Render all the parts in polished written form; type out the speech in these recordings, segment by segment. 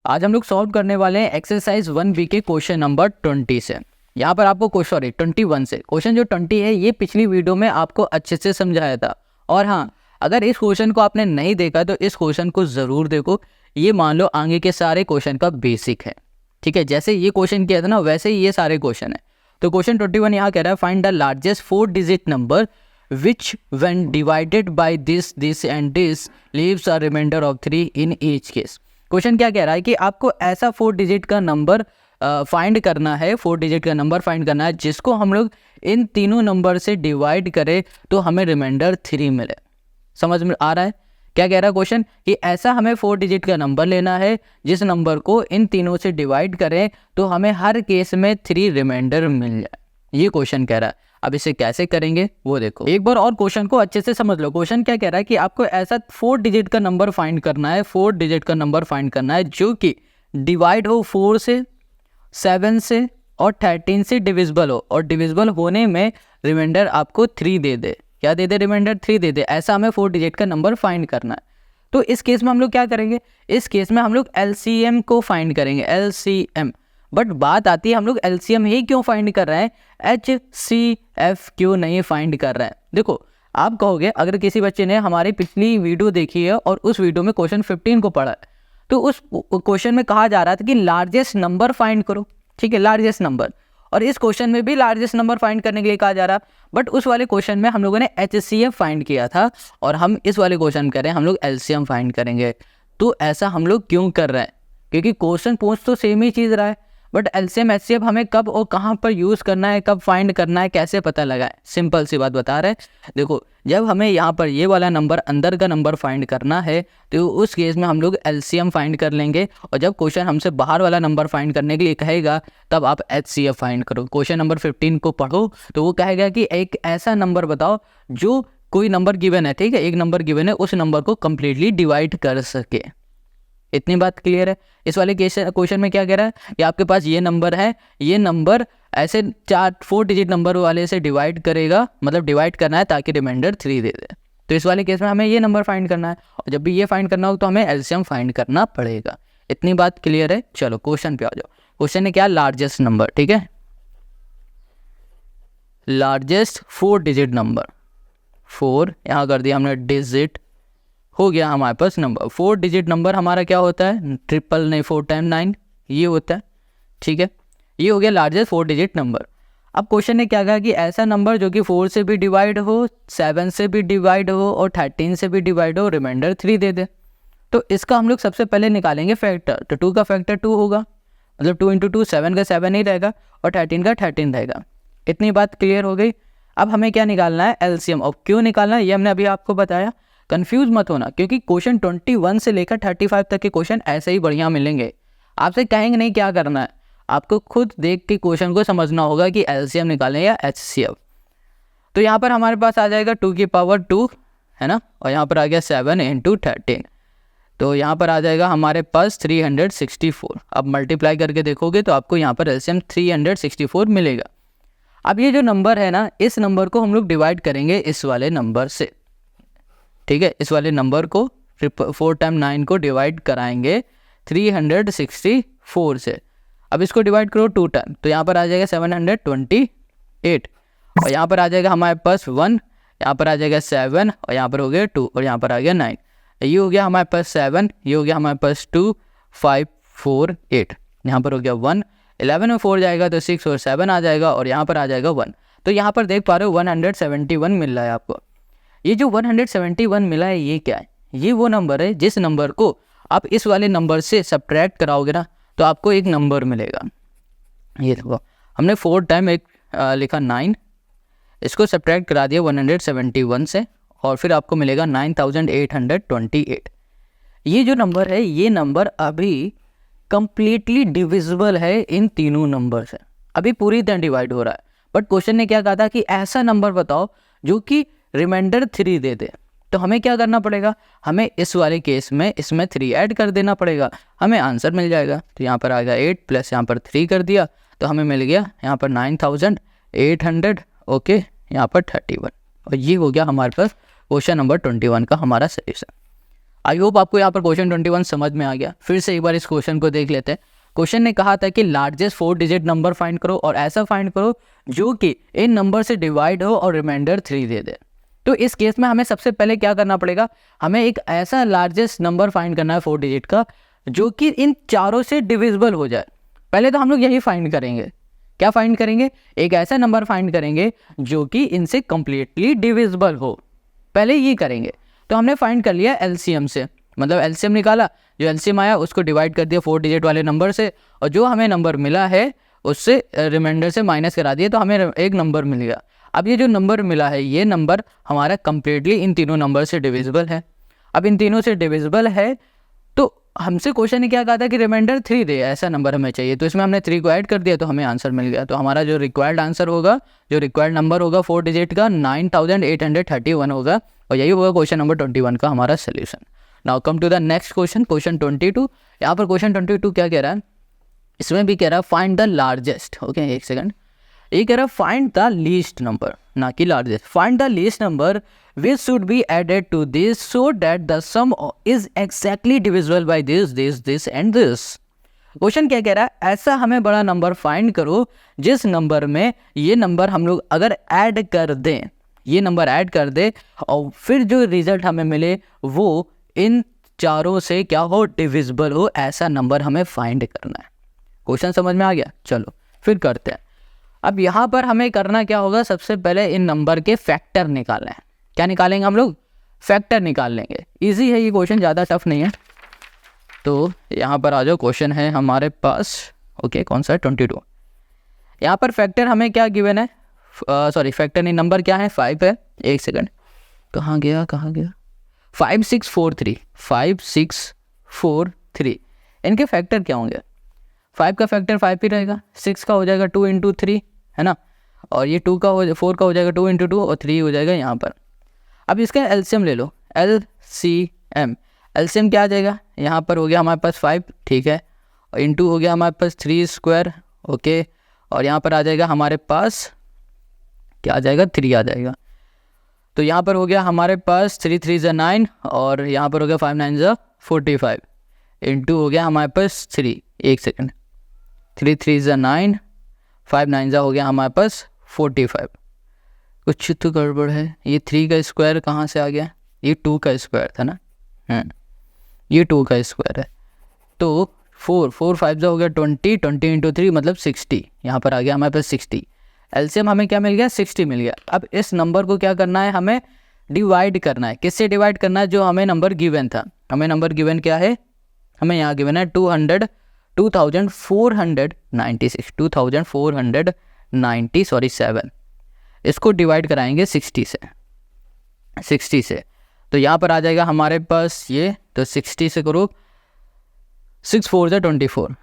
आज हम लोग सॉल्व करने वाले हैं एक्सरसाइज 1B के क्वेश्चन नंबर 20 से। यहाँ पर आपको क्वेश्चन 21 से क्वेश्चन जो 20 है ये पिछली वीडियो में आपको अच्छे से समझाया था। और हाँ, अगर इस क्वेश्चन को आपने नहीं देखा तो इस क्वेश्चन को ज़रूर देखो। ये मान लो आगे के सारे क्वेश्चन का बेसिक है, ठीक है। जैसे ये क्वेश्चन किया था ना वैसे ही ये सारे क्वेश्चन है। तो क्वेश्चन 21 यहाँ कह रहा है find the largest 4 digit number which when divided by this and this leaves a remainder of 3 in each case। Question क्या कह रहा है कि आपको ऐसा 4 डिजिट का नंबर फाइंड करना है, 4 डिजिट का नंबर फाइंड करना है जिसको हम लोग इन तीनों नंबर से डिवाइड करें तो हमें रिमाइंडर 3 मिले। समझ में आ रहा है क्या कह रहा है क्वेश्चन? कि ऐसा हमें 4 डिजिट का नंबर लेना है जिस नंबर को इन तीनों से डिवाइड करें तो हमें हर केस में 3 रिमाइंडर मिल जाए। ये क्वेश्चन कह रहा है। अब इसे कैसे करेंगे वो देखो एक बार और क्वेश्चन को अच्छे से समझ लो। क्वेश्चन क्या कह रहा है कि आपको ऐसा 4 डिजिट का नंबर फाइंड करना है, 4 डिजिट का नंबर फाइंड करना है जो कि डिवाइड हो 4 से, 7 से और 13 से डिविजिबल हो, और डिविजिबल होने में रिमाइंडर आपको 3 दे दे। क्या दे दे? रिमाइंडर 3 दे दे। ऐसा हमें 4 डिजिट का नंबर फाइंड करना है। तो इस केस में हम लोग क्या करेंगे? इस केस में हम लोग LCM को फाइंड करेंगे, LCM। बट बात आती है हम लोग LCM ही क्यों फाइंड कर रहे हैं, HCF क्यों नहीं फाइंड कर रहे हैं? देखो आप कहोगे अगर किसी बच्चे ने हमारी पिछली वीडियो देखी है और उस वीडियो में क्वेश्चन 15 को पढ़ा है तो उस क्वेश्चन में कहा जा रहा था कि लार्जेस्ट नंबर फाइंड करो, ठीक है, लार्जेस्ट नंबर। और इस क्वेश्चन में भी लार्जेस्ट नंबर फाइंड करने के लिए कहा जा रहा, बट उस वाले क्वेश्चन में हम लोगों ने HCF फाइंड किया था और हम इस वाले क्वेश्चन करें हम लोग LCM फाइंड करेंगे। तो ऐसा हम लोग क्यों कर रहे हैं? क्योंकि क्वेश्चन पूछ तो सेम ही चीज़ रहा है, बट LCM HCF हमें कब और कहाँ पर यूज़ करना है, कब फाइंड करना है, कैसे पता लगाए? सिंपल सी बात बता रहे हैं। देखो जब हमें यहाँ पर ये वाला नंबर अंदर का नंबर फाइंड करना है तो उस केस में हम लोग LCM फाइंड कर लेंगे, और जब क्वेश्चन हमसे बाहर वाला नंबर फाइंड करने के लिए कहेगा तब आप HCF फाइंड करो। क्वेश्चन नंबर 15 को पढ़ो तो वो कहेगा कि एक ऐसा नंबर बताओ जो कोई नंबर गिवन है, ठीक है, एक नंबर गिवन है, उस नंबर को कम्प्लीटली डिवाइड कर सके। इतनी बात क्लियर है? इस वाले क्वेश्चन में क्या कह रहा है कि आपके पास ये नंबर है, ये नंबर ऐसे 4 डिजिट नंबर वाले से डिवाइड करेगा, मतलब डिवाइड करना है ताकि रिमाइंडर 3 दे दे। तो इस वाले केस में हमें ये नंबर फाइंड करना है, और जब भी ये फाइंड करना हो तो हमें LCM फाइंड करना पड़ेगा। इतनी बात क्लियर है? चलो क्वेश्चन पे आ जाओ। क्वेश्चन है क्या? लार्जेस्ट नंबर, ठीक है, लार्जेस्ट 4 डिजिट नंबर, 4 यहाँ कर दिया हमने डिजिट, हो गया हमारे पास नंबर। 4 डिजिट नंबर हमारा क्या होता है? 4 टाइम 9 ये होता है, ठीक है। ये हो गया लार्जेस्ट 4 डिजिट नंबर। अब क्वेश्चन ने क्या कहा कि ऐसा नंबर जो कि 4 से भी डिवाइड हो, 7 से भी डिवाइड हो और 13 से भी डिवाइड हो, रिमाइंडर 3 दे दे। तो इसका हम लोग सबसे पहले निकालेंगे फैक्टर। तो 2 का फैक्टर 2 होगा, मतलब 2 × 2 7 का 7 ही रहेगा और 13 का 13 रहेगा। इतनी बात क्लियर हो गई। अब हमें क्या निकालना है? LCM। और क्यों निकालना है ये हमने अभी आपको बताया। कंफ्यूज मत होना, क्योंकि क्वेश्चन 21 से लेकर 35 तक के क्वेश्चन ऐसे ही बढ़िया मिलेंगे। आपसे कहेंगे नहीं क्या करना है, आपको खुद देख के क्वेश्चन को समझना होगा कि LCM निकालें या HCF। तो यहाँ पर हमारे पास आ जाएगा 2 की पावर 2 है ना, और यहाँ पर आ गया 7 × 13, तो यहाँ पर आ जाएगा हमारे पास 364। अब मल्टीप्लाई करके देखोगे तो आपको यहाँ पर LCM 364 मिलेगा। अब ये जो नंबर है ना, इस नंबर को हम लोग डिवाइड करेंगे इस वाले नंबर से, ठीक है। इस वाले नंबर को 4 टाइम 9 को डिवाइड कराएंगे 364 से। अब इसको डिवाइड करो 2 टाइम, तो यहाँ पर आ जाएगा 728, और यहाँ पर आ जाएगा हमारे पास 1, यहाँ पर आ जाएगा 7, और यहाँ पर हो गया 2, और यहाँ पर आ गया 9। ये हो गया हमारे पास 7, ये हो गया हमारे पास 2, 5, 4, 8, यहाँ पर हो गया 1, 11 में 4 जाएगा तो 6 और 7 आ जाएगा, और यहाँ पर आ जाएगा 1। तो यहाँ पर देख पा रहे हो 171 मिल रहा है आपको। ये जो 171 मिला है ये क्या है? ये वो नंबर है जिस नंबर को आप इस वाले नंबर से सब्ट्रैक्ट कराओगे ना तो आपको एक नंबर मिलेगा। ये देखो हमने 4 टाइम एक लिखा 9, इसको सब्ट्रैक्ट करा दिया 171 से, और फिर आपको मिलेगा 9828। ये जो नंबर है ये नंबर अभी कंप्लीटली डिविजिबल है इन तीनों नंबर से, अभी पूरी तरह डिवाइड हो रहा है। बट क्वेश्चन ने क्या कहा था कि ऐसा नंबर बताओ जो कि रिमाइंडर 3 दे दे। तो हमें क्या करना पड़ेगा? हमें इस वाले केस में इसमें 3 ऐड कर देना पड़ेगा, हमें आंसर मिल जाएगा। तो यहाँ पर आ गया 8 प्लस यहाँ पर 3 कर दिया तो हमें मिल गया यहाँ पर 9800, ओके, यहाँ पर 31। और ये हो गया हमारे पास क्वेश्चन नंबर 21 का हमारा सॉल्यूशन। आई होप आपको यहाँ पर क्वेश्चन 21 समझ में आ गया। फिर से एक बार इस क्वेश्चन को देख लेते हैं। क्वेश्चन ने कहा था कि लार्जेस्ट 4 डिजिट नंबर फाइंड करो और ऐसा फाइंड करो जो कि इन नंबर से डिवाइड हो और रिमाइंडर 3 दे दे। तो इस केस में हमें सबसे पहले क्या करना पड़ेगा, हमें एक ऐसा लार्जेस्ट नंबर फाइंड करना है 4 डिजिट का जो कि इन चारों से डिविजिबल हो जाए। पहले तो हम लोग यही फाइंड करेंगे। क्या फाइंड करेंगे? एक ऐसा नंबर फाइंड करेंगे जो कि इनसे कंप्लीटली डिविजिबल हो, पहले ये करेंगे। तो हमने फाइंड कर लिया एलसीएम से, मतलब एलसीएम निकाला, जो एलसीएम आया उसको डिवाइड कर दिया 4 डिजिट वाले नंबर से, और जो हमें नंबर मिला है उससे रिमाइंडर से माइनस करा दिया, तो हमें एक नंबर मिल गया। अब ये जो नंबर मिला है ये नंबर हमारा कंप्लीटली इन तीनों नंबर से डिविजिबल है। अब इन तीनों से डिविजिबल है तो हमसे क्वेश्चन ने क्या कहा था कि रिमाइंडर 3 दे, ऐसा नंबर हमें चाहिए। तो इसमें हमने 3 को ऐड कर दिया तो हमें आंसर मिल गया। तो हमारा जो रिक्वायर्ड आंसर होगा, जो रिक्वायर्ड नंबर होगा 4 डिजिट का 9831 होगा, और यही होगा क्वेश्चन नंबर 21 का हमारा solution. Now come to the next question, question 22। यहाँ पर क्वेश्चन 22 क्या कह रहा है, इसमें भी कह रहा है फाइंड द लार्जेस्ट। ओके, एक सेकंड, ये कह रहा है फाइंड द लीस्ट नंबर, ना कि largest. Find the least number which should be added to this so that the sum is exactly divisible by this and this। Question क्या कह रहा है, ऐसा हमें बड़ा नंबर फाइंड करो जिस नंबर में ये नंबर हम लोग अगर ऐड कर दें, ये नंबर ऐड कर दे और फिर जो रिजल्ट हमें मिले वो इन चारों से क्या हो, डिविजिबल हो, ऐसा नंबर हमें फाइंड करना है। क्वेश्चन समझ में आ गया? चलो फिर करते हैं। अब यहाँ पर हमें करना क्या होगा, सबसे पहले इन नंबर के फैक्टर निकालना है। क्या निकालेंगे हम लोग? फैक्टर निकाल लेंगे। इजी है ये क्वेश्चन, ज़्यादा टफ नहीं है। तो यहाँ पर आ जाओ, क्वेश्चन है हमारे पास, ओके कौन सा है, 22। यहाँ पर फैक्टर हमें क्या गिवन है, सॉरी फैक्टर नहीं, नंबर क्या है, 5 है। एक सेकंड, कहाँ गया 5643, 5643। इनके फैक्टर क्या होंगे? 5 का फैक्टर 5 ही रहेगा, 6 का हो जाएगा 2 × 3, है ना, और ये 4 का हो जाएगा 2 × 2, और 3 हो जाएगा यहाँ पर। अब इसका एलसीएम ले लो, एलसीएम क्या आ जाएगा, यहाँ पर हो गया हमारे पास 5, ठीक है, और इंटू हो गया हमारे पास 3², ओके, और यहाँ पर आ जाएगा हमारे पास क्या आ जाएगा, 3 आ जाएगा। तो यहाँ पर हो गया हमारे पास 3 3 × 9, और यहाँ पर हो गया 5 9 × 45, इंटू हो गया हमारे पास 3, एक सेकंड, 3 3 × 9, 5 9 हो गया हमारे पास 45। कुछ तो गड़बड़ है, ये 3 का स्क्वायर कहाँ से आ गया, ये 2 का स्क्वायर था ना, ये 2 का स्क्वायर है। तो 4 5 हो गया 20 × 3 मतलब 60, यहाँ पर आ गया हमारे पास 60। एलसीएम हमें क्या मिल गया, 60 मिल गया। अब इस नंबर को क्या करना है, हमें डिवाइड करना है। किससे डिवाइड करना है? जो हमें नंबर गिवन था। हमें नंबर गिवन क्या है, हमें यहाँ गिवन है 2497। इसको डिवाइड कराएंगे 60 से। तो यहाँ पर आ जाएगा हमारे पास ये, तो 60 से करो, 6 4 = 24,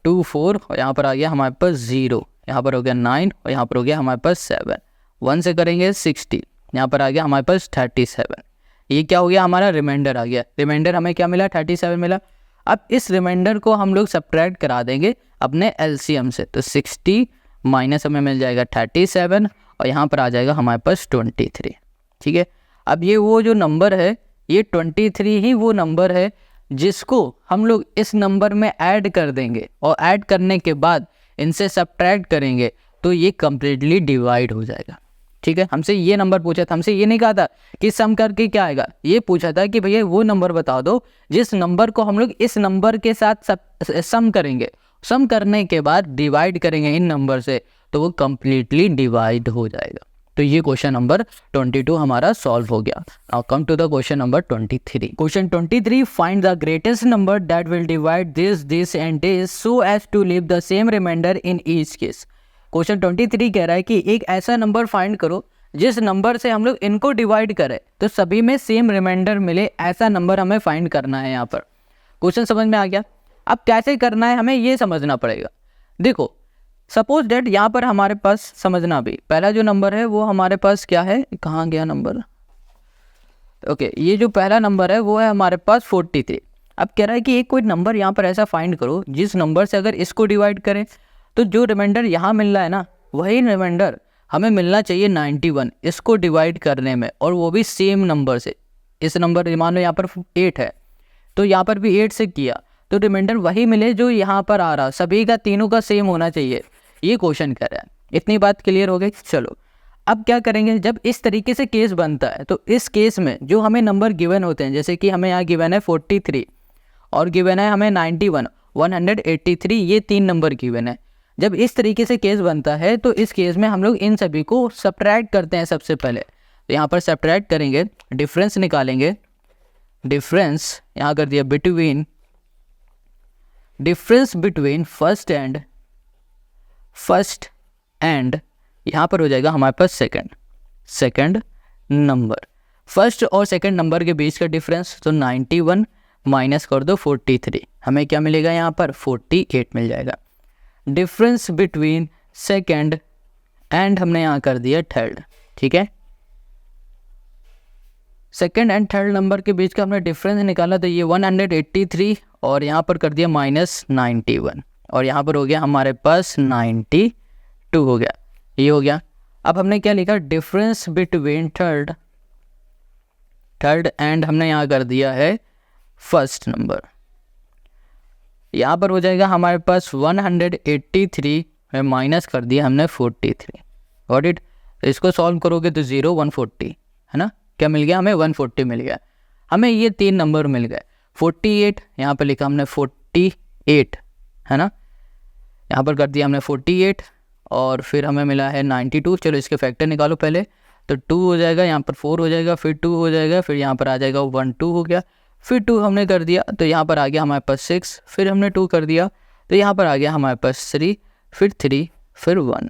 2 4, और यहाँ पर आ गया हमारे पास 0, यहाँ पर हो गया 9, और यहाँ पर हो गया हमारे पास 7। 1 से करेंगे 60, यहाँ पर आ गया हमारे पास 37। ये क्या हो गया, हमारा रिमाइंडर आ गया। रिमाइंडर हमें क्या मिला, 37 मिला। अब इस रिमाइंडर को हम लोग सब्ट्रैक्ट करा देंगे अपने एलसीएम से। तो 60 माइनस हमें मिल जाएगा 37, और यहाँ पर आ जाएगा हमारे पास 23, ठीक है। अब ये वो जो नंबर है, ये 23 ही वो नंबर है जिसको हम लोग इस नंबर में ऐड कर देंगे, और ऐड करने के बाद इनसे सब्ट्रैक्ट करेंगे तो ये कम्प्लीटली डिवाइड हो जाएगा, ठीक है। हमसे ये नंबर पूछा था, हमसे ये नहीं कहा था कि सम करके क्या आएगा, ये पूछा था कि भैया वो नंबर बता दो जिस नंबर को हम लोग इस नंबर के साथ सम करेंगे, सम करने के बाद डिवाइड करेंगे इन नंबर से, तो वो कम्प्लीटली डिवाइड हो जाएगा। तो ये क्वेश्चन नंबर 22 हमारा सॉल्व हो गया। Now come to the question number 23। Question 23, find the greatest number that will divide this and this so as to leave the same remainder in each case. Question 23 कह रहा है कि एक ऐसा number find करो जिस नंबर से हम लोग इनको डिवाइड करें तो सभी में सेम रिमाइंडर मिले, ऐसा नंबर हमें फाइंड करना है। यहाँ पर क्वेश्चन समझ में आ गया। अब कैसे करना है हमें ये समझना पड़ेगा। देखो सपोज डेट यहाँ पर हमारे पास समझना भी, पहला जो नंबर है वो हमारे पास क्या है, कहाँ गया नंबर, ओके ये जो पहला नंबर है वो है हमारे पास 43। अब कह रहा है कि एक कोई नंबर यहाँ पर ऐसा फाइंड करो जिस नंबर से अगर इसको डिवाइड करें तो जो रिमाइंडर यहाँ मिल रहा है ना, वही रिमाइंडर हमें मिलना चाहिए 91 इसको डिवाइड करने में, और वो भी सेम नंबर से। इस नंबर मान लो यहाँ पर 8 है तो यहाँ पर भी 8 से किया तो रिमाइंडर वही मिले जो यहाँ पर आ रहा, सभी का तीनों का सेम होना चाहिए, ये क्वेश्चन कर रहा है। इतनी बात क्लियर हो गई। चलो अब क्या करेंगे, जब इस तरीके से केस बनता है तो इस केस में जो हमें नंबर गिवन होते हैं, जैसे कि हमें यहाँ गिवन है 43 और गिवन है हमें 91, 183, ये 3 नंबर गिवन है। जब इस तरीके से केस बनता है तो इस केस में हम लोग इन सभी को सब्ट्रैक्ट करते हैं सबसे पहले। तो यहाँ पर सब्ट्रैक्ट करेंगे, डिफरेंस निकालेंगे, डिफरेंस यहाँ कर दिया between, difference between first and यहाँ पर हो जाएगा हमारे पास सेकंड नंबर। फर्स्ट और सेकंड नंबर के बीच का डिफरेंस, तो 91 माइनस कर दो 43, हमें क्या मिलेगा यहाँ पर 48 मिल जाएगा। डिफरेंस बिटवीन सेकंड एंड हमने यहाँ कर दिया थर्ड, ठीक है। सेकंड एंड थर्ड नंबर के बीच का हमने डिफरेंस निकाला, तो ये 183 और यहाँ पर कर दिया माइनस 91 और यहाँ पर हो गया हमारे पास 92 हो गया, ये हो गया। अब हमने क्या लिखा, डिफरेंस बिटवीन थर्ड एंड हमने यहाँ कर दिया है फर्स्ट नंबर। यहाँ पर हो जाएगा हमारे पास 183 में माइनस कर दिया हमने 43, गॉट इट। इसको सॉल्व करोगे तो 0 140 है ना, क्या मिल गया हमें 140 मिल गया। हमें ये 3 नंबर मिल गए, 48 यहाँ पर लिखा हमने 48 है ना, यहाँ पर कर दिया हमने 48 और फिर हमें मिला है 92। चलो इसके फैक्टर निकालो पहले, तो 2 हो जाएगा, यहाँ पर 4 हो जाएगा, फिर 2 हो जाएगा, फिर यहाँ पर आ जाएगा 1 2 हो गया, फिर 2 हमने कर दिया तो यहाँ पर आ गया हमारे पास 6, फिर हमने 2 कर दिया तो यहाँ पर आ गया हमारे पास 3, फिर 3, फिर 1।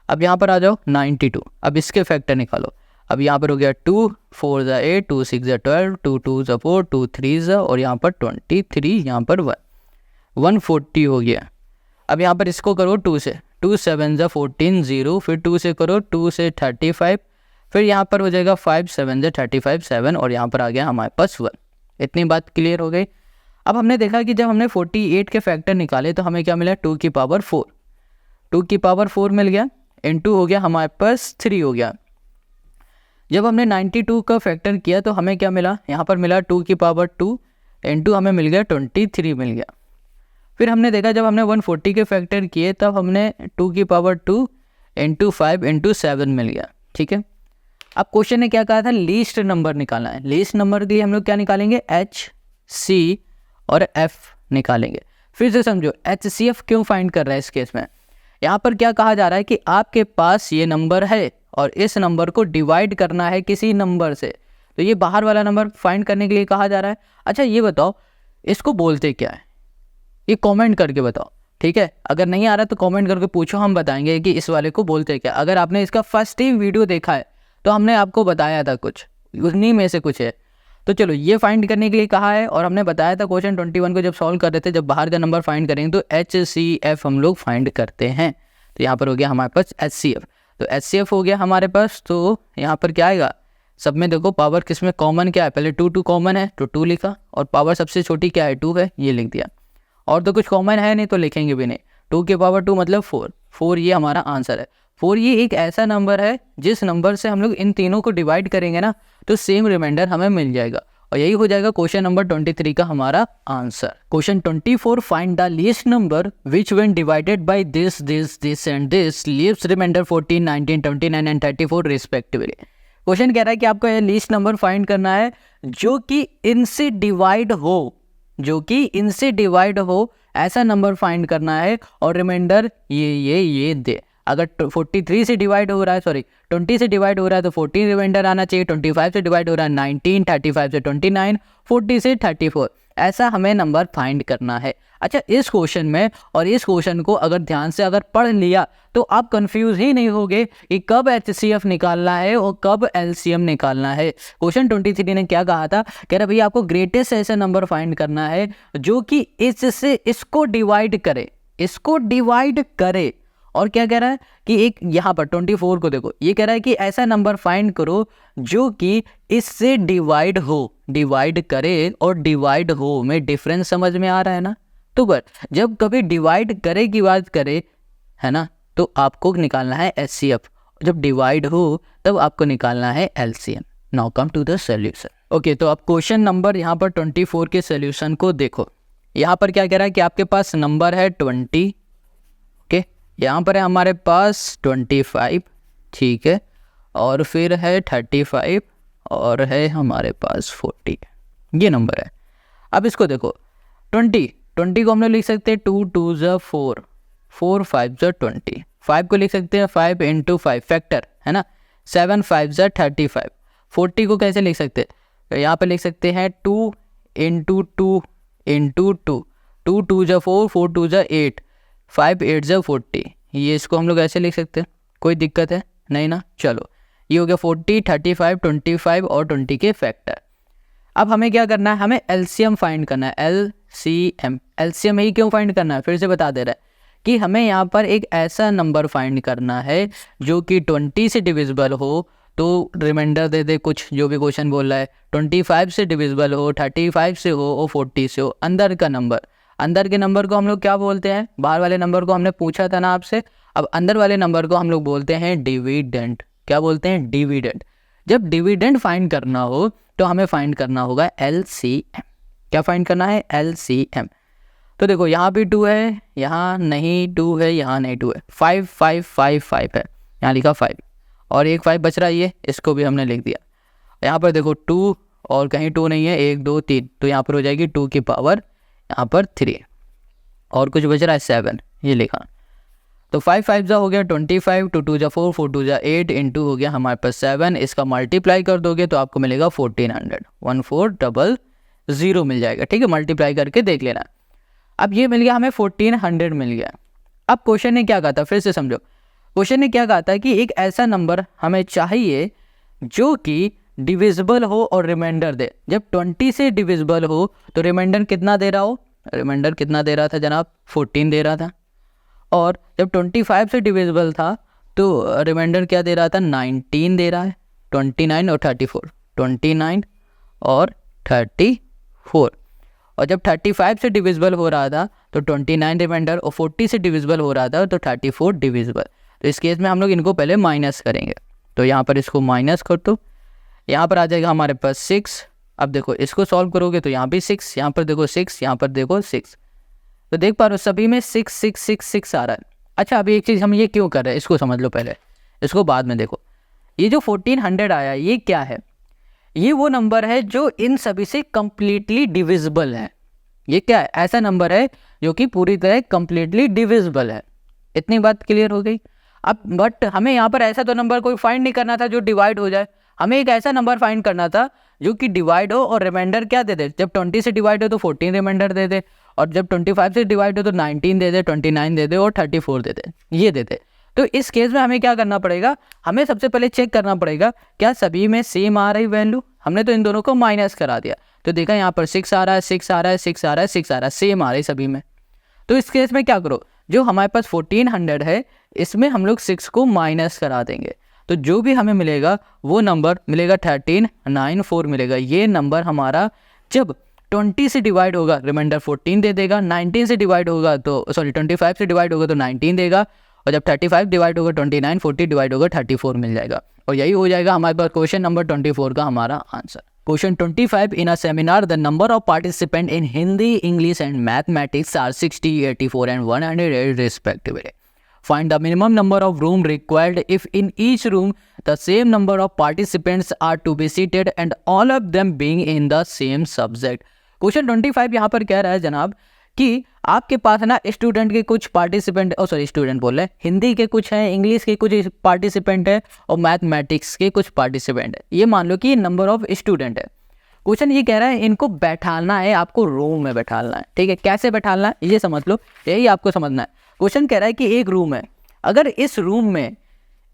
अब यहाँ पर आ जाओ 92, अब इसके फैक्टर निकालो। अब यहाँ पर हो गया 2 4 ज़ा 8, 2 6 ज़ा 12, 2 2 ज़ा 4, 2 3 ज़ा और यहाँ पर 23, यहाँ पर 140 हो गया। अब यहाँ पर इसको करो 2 से, 2 7 ज़ा 14 0, फिर 2 से करो 2 से 35, फिर यहाँ पर हो जाएगा 5 7 ज़ा 35 7 और यहाँ पर आ गया हमारे पास 1। इतनी बात क्लियर हो गई। अब हमने देखा कि जब हमने 48 के फैक्टर निकाले तो हमें क्या मिला, 2 की पावर 4, 2 की पावर 4 मिल गया, इनटू हो गया हमारे पास 3 हो गया। जब हमने 92 का फैक्टर किया तो हमें क्या मिला, यहाँ पर मिला 2 की पावर 2 इनटू हमें मिल गया 23 मिल गया। फिर हमने देखा जब हमने 140 के फैक्टर किए तब हमने 2 की पावर 2 इंटू 5 इंटू 7 मिल गया, ठीक है। अब क्वेश्चन ने क्या कहा था, लीस्ट नंबर निकालना है। लीस्ट नंबर के लिए हम लोग क्या निकालेंगे, HC और F निकालेंगे। फिर से समझो HCF क्यों फाइंड कर रहा है इस केस में। यहाँ पर क्या कहा जा रहा है कि आपके पास ये नंबर है और इस नंबर को डिवाइड करना है किसी नंबर से, तो ये बाहर वाला नंबर फाइंड करने के लिए कहा जा रहा है। अच्छा ये बताओ इसको बोलते क्या है, ये कमेंट करके बताओ, ठीक है। अगर नहीं आ रहा तो कमेंट करके पूछो, हम बताएंगे कि इस वाले को बोलते क्या। अगर आपने इसका फर्स्ट ही वीडियो देखा है तो हमने आपको बताया था कुछ, उन्हीं में से कुछ है। तो चलो ये फाइंड करने के लिए कहा है और हमने बताया था क्वेश्चन 21 को जब सॉल्व कर रहे थे, जब बाहर का नंबर फाइंड करेंगे तो HCF हम लोग फाइंड करते हैं। तो यहाँ पर हो गया हमारे पास HCF, तो HCF हो गया हमारे पास। तो यहाँ पर क्या आएगा, सब में देखो पावर किस में कॉमन क्या है, पहले 2 कॉमन है तो 2 लिखा, और पावर सबसे छोटी क्या है 2 है, ये लिख दिया। और तो कुछ कॉमन है नहीं तो लिखेंगे भी नहीं, 2 की पावर 2 मतलब 4 ये हमारा आंसर है। 4 ये एक ऐसा नंबर है जिस नंबर से हम लोग इन तीनों को डिवाइड करेंगे ना तो सेम रिमाइंडर हमें मिल जाएगा, और यही हो जाएगा क्वेश्चन नंबर 23 का हमारा answer. Question 24, find the least number which when divided by this and this leaves remainder 14 19 29 and 34 respectively. Question कह रहा है कि आपको ये लीस्ट नंबर फाइंड करना है जो कि इनसे डिवाइड हो, जो कि इनसे डिवाइड हो ऐसा नंबर फाइंड करना है, और रिमाइंडर ये दे। अगर 43 से डिवाइड हो रहा है, सॉरी 20 से डिवाइड हो रहा है तो 14 रिमाइंडर आना चाहिए, 25 से डिवाइड हो रहा है 19, 35 से 29, 40 से 34, ऐसा हमें नंबर फाइंड करना है। अच्छा इस क्वेश्चन में और इस क्वेश्चन को अगर ध्यान से अगर पढ़ लिया तो आप कंफ्यूज ही नहीं होगे कि कब HCF निकालना है और कब LCM निकालना है। क्वेश्चन 23 ने क्या कहा था, कह रहा भैया आपको ग्रेटेस्ट ऐसा नंबर फाइंड करना है जो कि इससे इसको डिवाइड करे, और क्या कह रहा है कि एक यहाँ पर 24 को देखो, ये कह रहा है कि ऐसा नंबर फाइंड करो जो कि इससे डिवाइड करे, और डिवाइड हो में डिफरेंस समझ में आ रहा है ना। तो बस जब कभी डिवाइड करे की बात करे है ना तो आपको निकालना है HCF, जब डिवाइड हो तब आपको निकालना है LCM। Now come to the solution. Okay, तो अब क्वेश्चन नंबर यहाँ पर 24 के सोल्यूशन को देखो। यहाँ पर क्या कह रहा है कि आपके पास नंबर है 20, ओके, यहाँ पर है हमारे पास 25, ठीक है, और फिर है 35 और है हमारे पास 40, ये नंबर है। अब इसको देखो, 20 को हम लोग लिख सकते हैं 2 2 ज़ 4, 4 5 ज़ 20, 5 को लिख सकते हैं 5 इंटू 5 फैक्टर है ना, 7 5 ज़ 35। 40 को कैसे लिख सकते हैं, तो यहाँ पे लिख सकते हैं 2 इंटू 2 इंटू 2, 2 2 ज़ 4, 4 2 ज़ 8, 5 8 ज़ 40, ये इसको हम लोग ऐसे लिख सकते हैं, कोई दिक्कत है नहीं ना। चलो, ये हो गया 40, 35, 25 और 20 के फैक्टर। अब हमें क्या करना है, हमें एलसीएम फाइंड करना है। एलसीएम ही क्यों फाइंड करना है, फिर से बता दे रहा है कि हमें यहाँ पर एक ऐसा नंबर फाइंड करना है जो कि 20 से डिविजिबल हो, तो रिमाइंडर दे दे कुछ, जो भी क्वेश्चन बोल रहा है, 25 से डिविजिबल हो, 35 से हो और 40 से हो। अंदर का नंबर, अंदर के नंबर को हम लोग क्या बोलते हैं, बाहर वाले नंबर को हमने पूछा था ना आपसे, अब अंदर वाले नंबर को हम लोग बोलते हैं डिविडेंड। क्या बोलते हैं, डिविडेंड। जब डिविडेंड फाइंड करना हो तो हमें फाइंड करना होगा एलसीएम। क्या फाइंड करना है, एलसीएम। तो देखो यहाँ भी 2 है, यहाँ नहीं 2 है, यहाँ नहीं 2 है, 5 5 5 5 है, यहाँ लिखा 5 और एक 5 बच रहा है, ये इसको भी हमने लिख दिया। यहाँ पर देखो 2 और कहीं 2 नहीं है, 1 2 3, तो यहाँ पर हो जाएगी 2 की पावर यहाँ पर 3 और कुछ बच रहा है 7, ये लिखा। तो 5 5 जा हो गया 25, 2 2 जा 4, 4 2 जा 8 इंटू हो गया हमारे पास 7, इसका मल्टीप्लाई कर दोगे तो आपको मिलेगा 1400, 1400 मिल जाएगा, ठीक है, मल्टीप्लाई करके देख लेना। अब ये मिल गया हमें 1400 मिल गया। अब क्वेश्चन ने क्या कहा था, फिर से समझो, क्वेश्चन ने क्या कहा था कि एक ऐसा नंबर हमें चाहिए जो कि डिविजिबल हो और रिमाइंडर दे। जब 20 से डिविजिबल हो तो रिमाइंडर कितना दे रहा हो, रिमाइंडर कितना दे रहा था जनाब, 14 दे रहा था, और जब 25 से डिविजिबल था तो रिमाइंडर क्या दे रहा था, 19 दे रहा है, 29 और 34, 29 और 34, और जब 35 से डिविजिबल हो रहा था तो 29 रिमाइंडर, और 40 से डिविजिबल हो रहा था तो 34 डिविजिबल। तो इस केस में हम लोग इनको पहले माइनस करेंगे, तो यहाँ पर इसको माइनस कर दो, यहाँ पर आ जाएगा हमारे पास 6। अब देखो इसको सॉल्व करोगे तो यहाँ भी 6, यहाँ पर देखो 6, यहाँ पर देखो 6, तो देख पा रहे हो सभी में 6 6 6 6 आ रहा है। अच्छा, अभी एक चीज़ हम ये क्यों कर रहे हैं इसको समझ लो पहले, इसको बाद में देखो। ये जो 1400 आया ये क्या है, ये वो नंबर है जो इन सभी से कंप्लीटली डिविजिबल है। ये क्या है, ऐसा नंबर है जो कि पूरी तरह कंप्लीटली डिविजिबल है। इतनी बात क्लियर हो गई। अब बट हमें यहाँ पर ऐसा तो नंबर कोई फाइंड नहीं करना था जो डिवाइड हो जाए, हमें एक ऐसा नंबर फाइंड करना था जो कि डिवाइड हो और रिमाइंडर क्या दे दे। जब 20 से डिवाइड हो तो 14 रिमाइंडर दे दे, और जब 25 से डिवाइड हो तो 19 दे दे, 29 दे दे और 34 दे दे, ये दे दे। तो इस केस में हमें क्या करना पड़ेगा, हमें सबसे पहले चेक करना पड़ेगा क्या सभी में सेम आ रही वैल्यू। हमने तो इन दोनों को माइनस करा दिया, तो देखा यहाँ पर 6 आ रहा है, 6 आ रहा है, 6 आ रहा है, 6 आ रहा है, सेम आ रही सभी में। तो इस केस में क्या करो, जो हमारे पास 1400 है इसमें हम लोग 6 को माइनस करा देंगे, तो जो भी हमें मिलेगा वो नंबर मिलेगा 1394 मिलेगा। ये नंबर हमारा जब 20 से डिवाइड होगा रिमाइंडर 14 दे देगा, 19 से डिवाइड होगा तो 25 से डिवाइड होगा तो 19 देगा, और जब 35 डिवाइड होगा 29, 40 डिवाइड होगा 34 मिल जाएगा, और यही हो जाएगा हमारे पास क्वेश्चन नंबर 24 का हमारा answer. Question 25, in a seminar, the number of participants in Hindi, English and Mathematics are 60, 84 and 108 respectively. Find the minimum number of room required if in each room the same number of participants are to be seated and all of them being in the same subject. Question 25 यहाँ पर कह रहा है जनाब कि आपके पास है ना स्टूडेंट के कुछ पार्टिसिपेंट, स्टूडेंट बोल रहे हैं, हिंदी के कुछ हैं, इंग्लिश के कुछ पार्टिसिपेंट है और मैथमेटिक्स के कुछ पार्टिसिपेंट है। ये मान लो कि नंबर ऑफ स्टूडेंट है। क्वेश्चन ये कह रहा है इनको बैठालना है, आपको रूम में बैठालना है, ठीक है, कैसे बैठालना है ये समझ लो, यही आपको समझना है। क्वेश्चन कह रहा है कि एक रूम है, अगर इस रूम में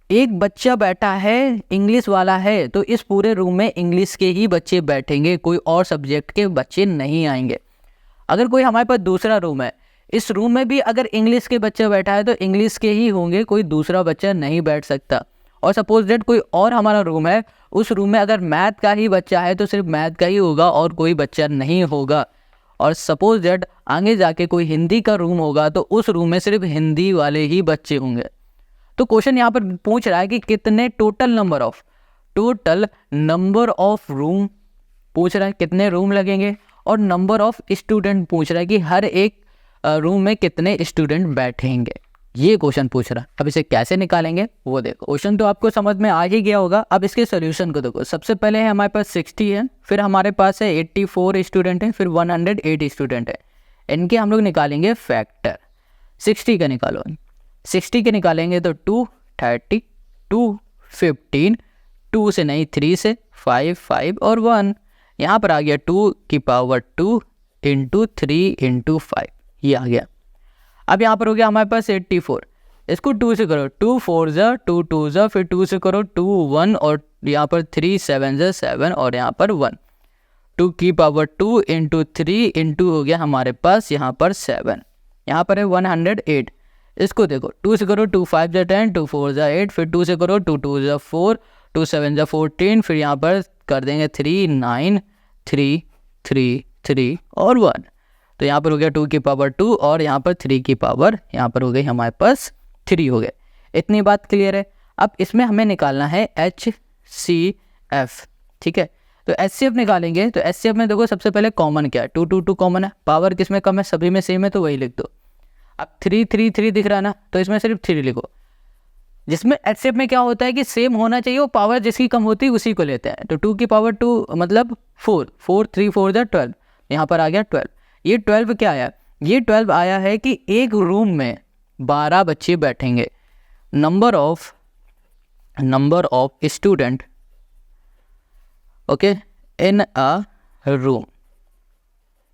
एक बच्चा बैठा है इंग्लिश वाला है तो इस पूरे रूम में इंग्लिश के ही बच्चे बैठेंगे, कोई और सब्जेक्ट के बच्चे नहीं आएंगे। अगर कोई हमारे पास दूसरा रूम है, इस रूम में भी अगर इंग्लिश के बच्चे बैठा है तो इंग्लिश के ही होंगे, कोई दूसरा बच्चा नहीं बैठ सकता। और सपोज दैट कोई और हमारा रूम है, उस रूम में अगर मैथ का ही बच्चा है तो सिर्फ मैथ का ही होगा और कोई बच्चा नहीं होगा। और सपोज दैट आगे जाके कोई हिंदी का रूम होगा तो उस रूम में सिर्फ हिंदी वाले ही बच्चे होंगे। तो क्वेश्चन यहाँ पर पूछ रहा है कि कितने total total number of room पूछ रहा है, कितने रूम लगेंगे, और नंबर ऑफ स्टूडेंट पूछ रहा है कि हर एक रूम में कितने स्टूडेंट बैठेंगे। ये क्वेश्चन पूछ रहा है। अब इसे कैसे निकालेंगे वो देखो। क्वेश्चन तो आपको समझ में आ ही गया होगा। अब इसके सोल्यूशन को देखो। सबसे पहले है हमारे पास 60 है, फिर हमारे पास है 84 स्टूडेंट है, फिर 108 स्टूडेंट है। इनके हम लोग निकालेंगे फैक्टर। 60 का निकालो। 60 के निकालेंगे तो 2 30 2 15, 2 से नहीं 3 से, 5 5 और 1। यहाँ पर आ गया 2 की पावर 2 इंटू 3 इंटू 5, ये आ गया। अब यहाँ पर हो गया हमारे पास 84। इसको 2 से करो, 2 4 ज़ा 2 2 ज़ा, फिर 2 से करो 2 1, और यहाँ पर 3 7 ज़ा 7, और यहाँ पर 1। 2 की पावर 2 इंटू 3 इंटू हो गया हमारे पास यहाँ पर 7। यहाँ पर है 108। इसको देखो, 2 से करो 2 5 ज़ा 10, 2 4 ज़ा 8, फिर 2 से करो 2 2 ज़ा 4, 2 7 ज़ा 14, फिर यहाँ पर कर देंगे 3 9 3 3 3 और 1। तो यहाँ पर हो गया 2 की पावर 2, और यहाँ पर 3 की पावर यहाँ पर हो गई हमारे पास 3 हो गए। इतनी बात क्लियर है। अब इसमें हमें निकालना है HCF, ठीक है। तो HCF निकालेंगे तो HCF में देखो सबसे पहले कॉमन क्या है, 2 2 2 कॉमन है, पावर किसमें कम है, सभी में सेम है, तो वही लिख दो। अब 3 3 3 दिख रहा है ना, तो इसमें सिर्फ 3 लिखो। जिसमें HCF में क्या होता है कि सेम होना चाहिए, वो पावर जिसकी कम होती है उसी को लेते हैं। तो 2 की पावर 2 मतलब 4 4 3 4 ज़ा 12, यहाँ पर आ गया 12। ये 12 क्या आया, ये 12 आया है कि एक रूम में 12 बच्चे बैठेंगे। Number of student okay in a room,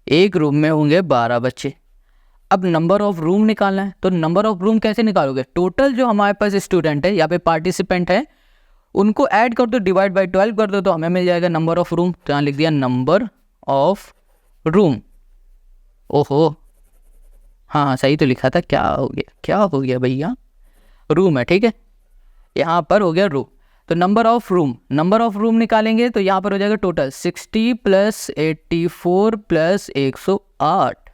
एक रूम में होंगे 12 बच्चे। अब नंबर ऑफ रूम निकालना है, तो नंबर ऑफ रूम कैसे निकालोगे, टोटल जो हमारे पास स्टूडेंट है, यहाँ पे पार्टिसिपेंट है, उनको ऐड कर दो, डिवाइड बाय 12 कर दो, तो हमें मिल जाएगा नंबर ऑफ रूम। तो यहाँ लिख दिया नंबर ऑफ रूम। ओहो हाँ सही तो लिखा था, क्या हो गया भैया, रूम है, ठीक है। यहाँ पर हो गया रूम। तो नंबर ऑफ रूम निकालेंगे तो यहाँ पर हो जाएगा total 60 plus 84 plus 108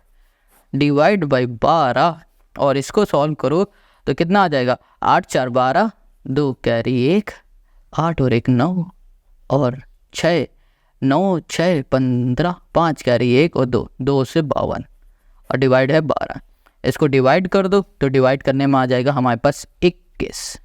divide by 12, और इसको सॉल्व करो तो कितना आ जाएगा, 8 4 12, 2 कैरी 1, 8 और 1 9, और 6 9 6 15, 5 कैरी 1 और 2 2 से 52, और डिवाइड है 12। इसको डिवाइड कर दो तो डिवाइड करने में आ जाएगा हमारे पास 21।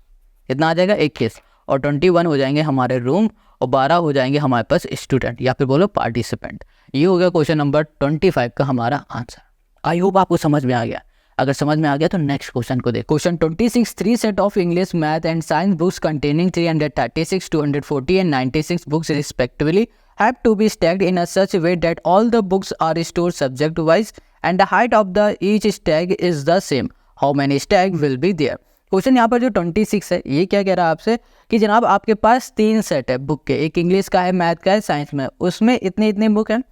कितना आ जाएगा 21, और 21 हो जाएंगे हमारे रूम, और 12 हो जाएंगे हमारे पास स्टूडेंट, या फिर बोलो पार्टिसिपेंट। ये हो गया क्वेश्चन नंबर 25 का हमारा आंसर। आई होप आपको समझ में आ गया। अगर समझ में आ गया तो नेक्स्ट क्वेश्चन को देख। Question 26, 3 set of English, math and science books containing 336, 240 and 96 books respectively have to be stacked in a such way that all the books are stored subject wise and the height of the each stack is the same. How many stack will be there? Question यहाँ पर जो 26 है ये क्या कह रहा है आपसे कि जनाब आपके पास 3 सेट है बुक के, एक इंग्लिश का है, मैथ का है, साइंस में, उसमें इतनी बुक है।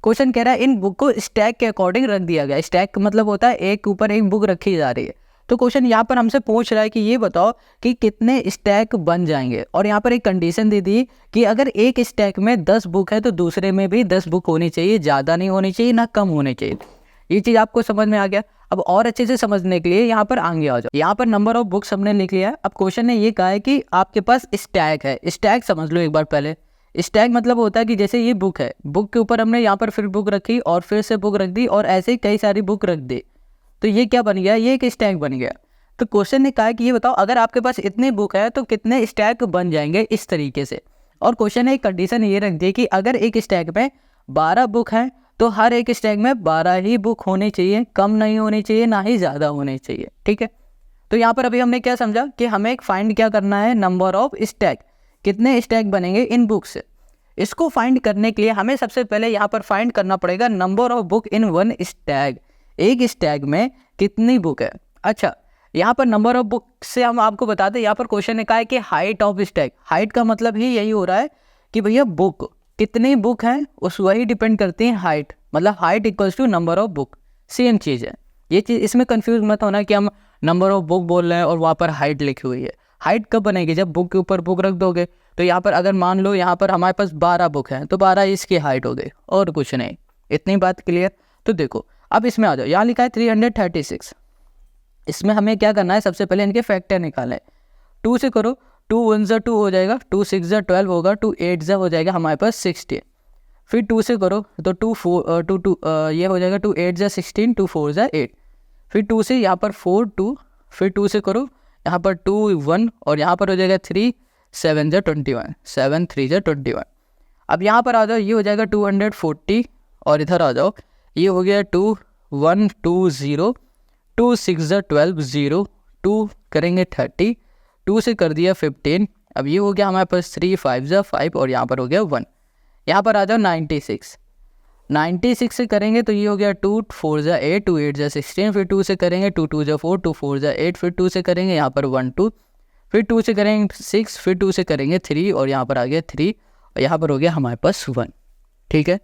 क्वेश्चन कह रहा है इन बुक को स्टैक के अकॉर्डिंग रख दिया गया। स्टैक मतलब होता है एक ऊपर एक बुक रखी जा रही है। तो क्वेश्चन यहाँ पर हमसे पूछ रहा है कि ये बताओ कि कितने स्टैक बन जाएंगे, और यहाँ पर एक कंडीशन दे दी कि अगर एक स्टैक में 10 बुक है तो दूसरे में भी 10 बुक होनी चाहिए, ज़्यादा नहीं होनी चाहिए ना कम होनी चाहिए। ये चीज़ आपको समझ में आ गया। अब और अच्छे से समझने के लिए यहाँ पर आगे आ जाओ। यहाँ पर नंबर ऑफ बुक्स हमने लिख लिया है। अब क्वेश्चन ने ये कहा है कि आपके पास स्टैक है। स्टैक समझ लो एक बार पहले। स्टैक मतलब होता है कि जैसे ये बुक है, बुक के ऊपर हमने यहाँ पर फिर बुक रखी और फिर से बुक रख दी और ऐसे ही कई सारी बुक रख दी, तो ये क्या बन गया, ये एक स्टैक बन गया। तो क्वेश्चन ने कहा कि ये बताओ अगर आपके पास इतने बुक है तो कितने स्टैक बन जाएंगे इस तरीके से। और क्वेश्चन ने एक कंडीशन ये रख दी कि अगर एक स्टैक में 12 बुक है तो हर एक स्टैक में 12 ही बुक होनी चाहिए, कम नहीं होनी चाहिए ना ही ज़्यादा होनी चाहिए, ठीक है। तो यहाँ पर अभी हमने क्या समझा कि हमें एक फाइंड क्या करना है, नंबर ऑफ स्टैक, कितने स्टैक बनेंगे इन बुक से। इसको फाइंड करने के लिए हमें सबसे पहले यहाँ पर फाइंड करना पड़ेगा number of book in one stack, एक स्टैक में कितनी बुक है। अच्छा, यहाँ पर नंबर ऑफ बुक से हम आपको बता दें, यहाँ पर क्वेश्चन ने कहा है कि हाइट ऑफ स्टैक। हाइट का मतलब ही यही हो रहा है कि भैया बुक कितनी बुक है उस वही डिपेंड करती है हाइट, मतलब height equals to number of book, same चीज़ है। ये चीज़ इसमें कंफ्यूज मत होना कि हम नंबर ऑफ बुक बोल रहे हैं और वहाँ पर हाइट लिखी हुई है। हाइट कब बनेगी, जब बुक के ऊपर बुक रख दोगे। तो यहाँ पर अगर मान लो यहाँ पर हमारे पास 12 बुक हैं तो 12 इसकी हाइट हो गई और कुछ नहीं। इतनी बात क्लियर। तो देखो अब इसमें आ जाओ, यहाँ लिखा है 336। इसमें हमें क्या करना है, सबसे पहले इनके फैक्टर निकालें। 2 से करो 2 1 ज़ा 2 हो जाएगा, 2 6 ज़ा 12 होगा, 2 8 ज़ा हो जाएगा हमारे पास 16। फिर 2 से करो तो 2 4 2 2 ये हो जाएगा 2 8 ज़ा 16, 2 4 ज़ा 8। फिर 2 से यहाँ पर 4 2, फिर 2 से करो यहाँ पर 2 1 और यहाँ पर हो जाएगा 3 7 ज़ा 21, 7 3 ज़ा 21। अब यहाँ पर आ जाओ, ये हो जाएगा 240 और इधर आ जाओ, ये हो गया 2 1 2 0, 2 6 ज़ा 12 0, 2 करेंगे 30, 2 से कर दिया 15। अब ये हो गया हमारे पास 3 5 ज़ा 5 और यहाँ पर हो गया 1। यहाँ पर आ जाओ 96, 96 से करेंगे तो ये हो गया 2 4 ज़ा 8, 2 8 ज़ा 16, फिर 2 से करेंगे 2 2 ज़ा 4, 2 4 ज़ा 8, फिर 2 से करेंगे यहाँ पर 1 2, फिर 2 से करेंगे 6, फिर 2 से करेंगे 3 और यहाँ पर आ गया 3 और यहाँ पर हो गया हमारे पास 1। ठीक है,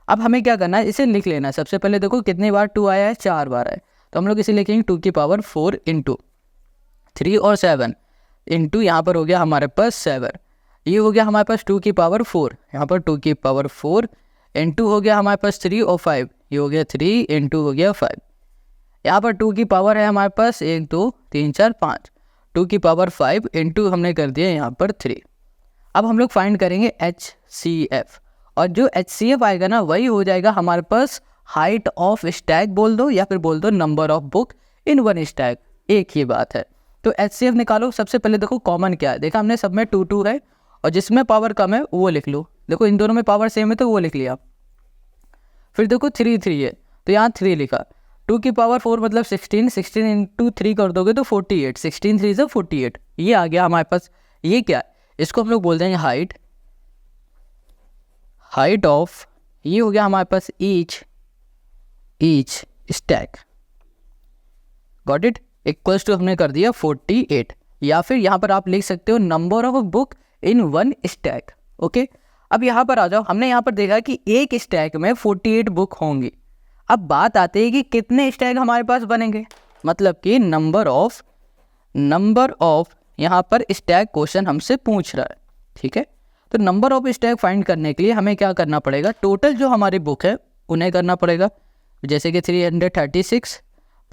अब हमें क्या करना है, इसे लिख लेना है। सबसे पहले देखो कितनी बार 2 आया है, 4 बार है, तो हम लोग इसे लिखेंगे 2 की पावर 4 इंटू 3 और 7 इंटू यहाँ पर हो गया हमारे पास 7। ये हो गया हमारे पास 2 की पावर 4, यहाँ पर 2 की पावर 4 इंटू हो गया हमारे पास 3 और 5, ये हो गया 3 इंटू हो गया 5। यहाँ पर 2 की पावर है हमारे पास 1 2 3 4 5, 2 की पावर 5 इंटू हमने कर दिया यहाँ पर 3। अब हम लोग फाइंड करेंगे HCF, और जो HCF आएगा ना वही हो जाएगा हमारे पास हाइट ऑफ स्टैक बोल दो या फिर बोल दो number of book in one stack, एक ही बात है। तो HCF निकालो। सबसे पहले देखो कॉमन क्या है, देखा हमने सब में 2 2 है और जिसमें पावर कम है वो लिख लो। देखो इन दोनों में पावर सेम है तो वो लिख लिया। फिर देखो 3 3 है तो यहाँ 3 लिखा। 2 की पावर 4 मतलब 16, 16 इंटू 3 कर दोगे तो 48, 16 3 से 48, ये आ गया हमारे पास। ये क्या है, इसको हम लोग बोल देंगे हाइट ऑफ, ये हो गया हमारे पास each stack, got it, equals to हमने कर दिया 48। या फिर यहाँ पर आप लिख सकते हो number of book in one stack. Okay, अब यहाँ पर आ जाओ, हमने यहाँ पर देखा कि एक स्टैक में 48 बुक होंगी। अब बात आती है कि कितने स्टैक हमारे पास बनेंगे, मतलब कि नंबर ऑफ यहाँ पर स्टैक क्वेश्चन हमसे पूछ रहा है। ठीक है, तो नंबर ऑफ स्टैक फाइंड करने के लिए हमें क्या करना पड़ेगा, टोटल जो हमारी बुक है उन्हें करना पड़ेगा। जैसे कि 336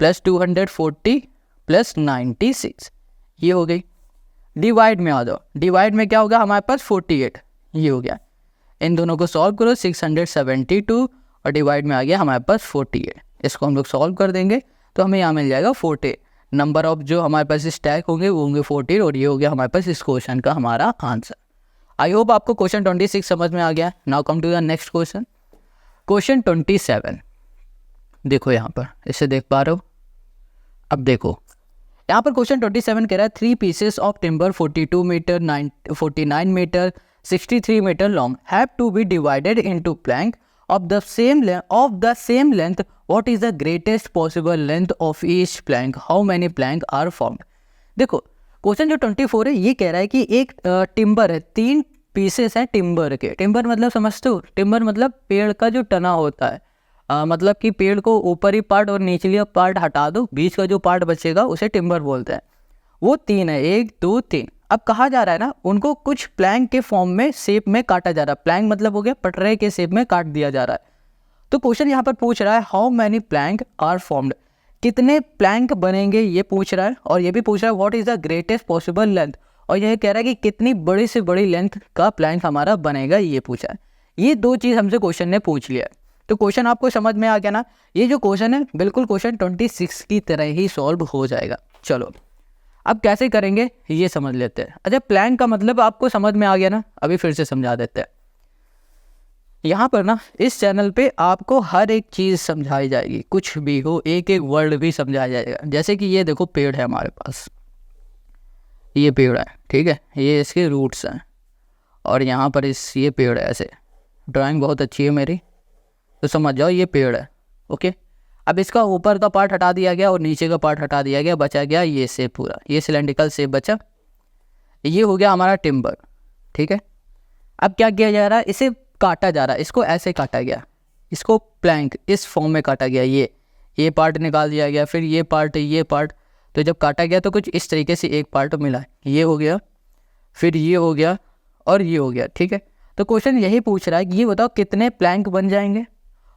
प्लस 240 प्लस 96, ये हो गई। डिवाइड में आ जाओ, डिवाइड में क्या होगा हमारे पास 48, ये हो गया। इन दोनों को सॉल्व करो, 672 और डिवाइड में आ गया हमारे पास 48। इसको हम लोग सॉल्व कर देंगे तो हमें यहाँ मिल जाएगा 48। नंबर ऑफ जो हमारे पास स्टैक होंगे वो होंगे 48 और ये हो गया हमारे पास इस क्वेश्चन का हमारा आंसर। आई होप आपको क्वेश्चन 26 समझ में आ गया। Now come to the next question, question 27। देखो यहाँ पर, इसे देख पा रहे हो। अब देखो यहाँ पर क्वेश्चन 27 कह रहा है 3 pieces of timber 42 metre 49 metre 63 metre long have to be divided into plank of the same length. What is the greatest possible length of each plank? How many plank are formed? देखो question जो 24 है ये कह रहा है कि एक timber है, 3 पीसेस हैं टिम्बर के। टिम्बर मतलब समझते हो, टिम्बर मतलब पेड़ का जो तना होता है, मतलब कि पेड़ को ऊपरी पार्ट और निचली पार्ट हटा दो, बीच का जो पार्ट बचेगा उसे टिम्बर बोलते हैं। वो 3 है, 1 2 3। अब कहा जा रहा है ना उनको कुछ प्लैंक के फॉर्म में शेप में काटा जा रहा है। प्लैंक मतलब हो गया पटरे के शेप में काट दिया जा रहा है। तो क्वेश्चन यहाँ पर पूछ रहा है how many plank are formed, कितने प्लैंक बनेंगे ये पूछ रहा है। और ये भी पूछ रहा है what is the greatest possible length, और यह कह रहा है कि कितनी बड़ी से बड़ी लेंथ का प्लैंक हमारा बनेगा, ये पूछा है। ये 2 चीज़ हमसे क्वेश्चन ने पूछ लिया है। तो क्वेश्चन आपको समझ में आ गया ना। ये जो क्वेश्चन है बिल्कुल क्वेश्चन 26 की तरह ही सॉल्व हो जाएगा। चलो अब कैसे करेंगे ये समझ लेते हैं। अच्छा, प्लैंक का मतलब आपको समझ में आ गया ना, अभी फिर से समझा देते हैं। यहाँ पर ना इस चैनल पे आपको हर एक चीज़ समझाई जाएगी, कुछ भी हो, एक एक वर्ड भी समझाया जाएगा। जैसे कि ये देखो पेड़ है हमारे पास, ये पेड़ है, ठीक है, ये इसके रूट्स हैं और यहाँ पर ये पेड़ है। ऐसे ड्राइंग बहुत अच्छी है मेरी, तो समझ जाओ ये पेड़ है। ओके, अब इसका ऊपर का पार्ट हटा दिया गया और नीचे का पार्ट हटा दिया गया, बचा गया ये शेप, पूरा ये सिलेंड्रिकल शेप बचा। ये हो गया हमारा टिम्बर। ठीक है, अब क्या किया जा रहा है, इसे काटा जा रहा है। इसको ऐसे काटा गया, इसको प्लैंक इस फॉर्म में काटा गया। ये पार्ट निकाल दिया गया, फिर ये पार्ट, तो जब काटा गया तो कुछ इस तरीके से एक पार्ट मिला। ये हो गया, फिर ये हो गया और ये हो गया। ठीक है, तो क्वेश्चन यही पूछ रहा है कि ये बताओ कितने प्लैंक बन जाएंगे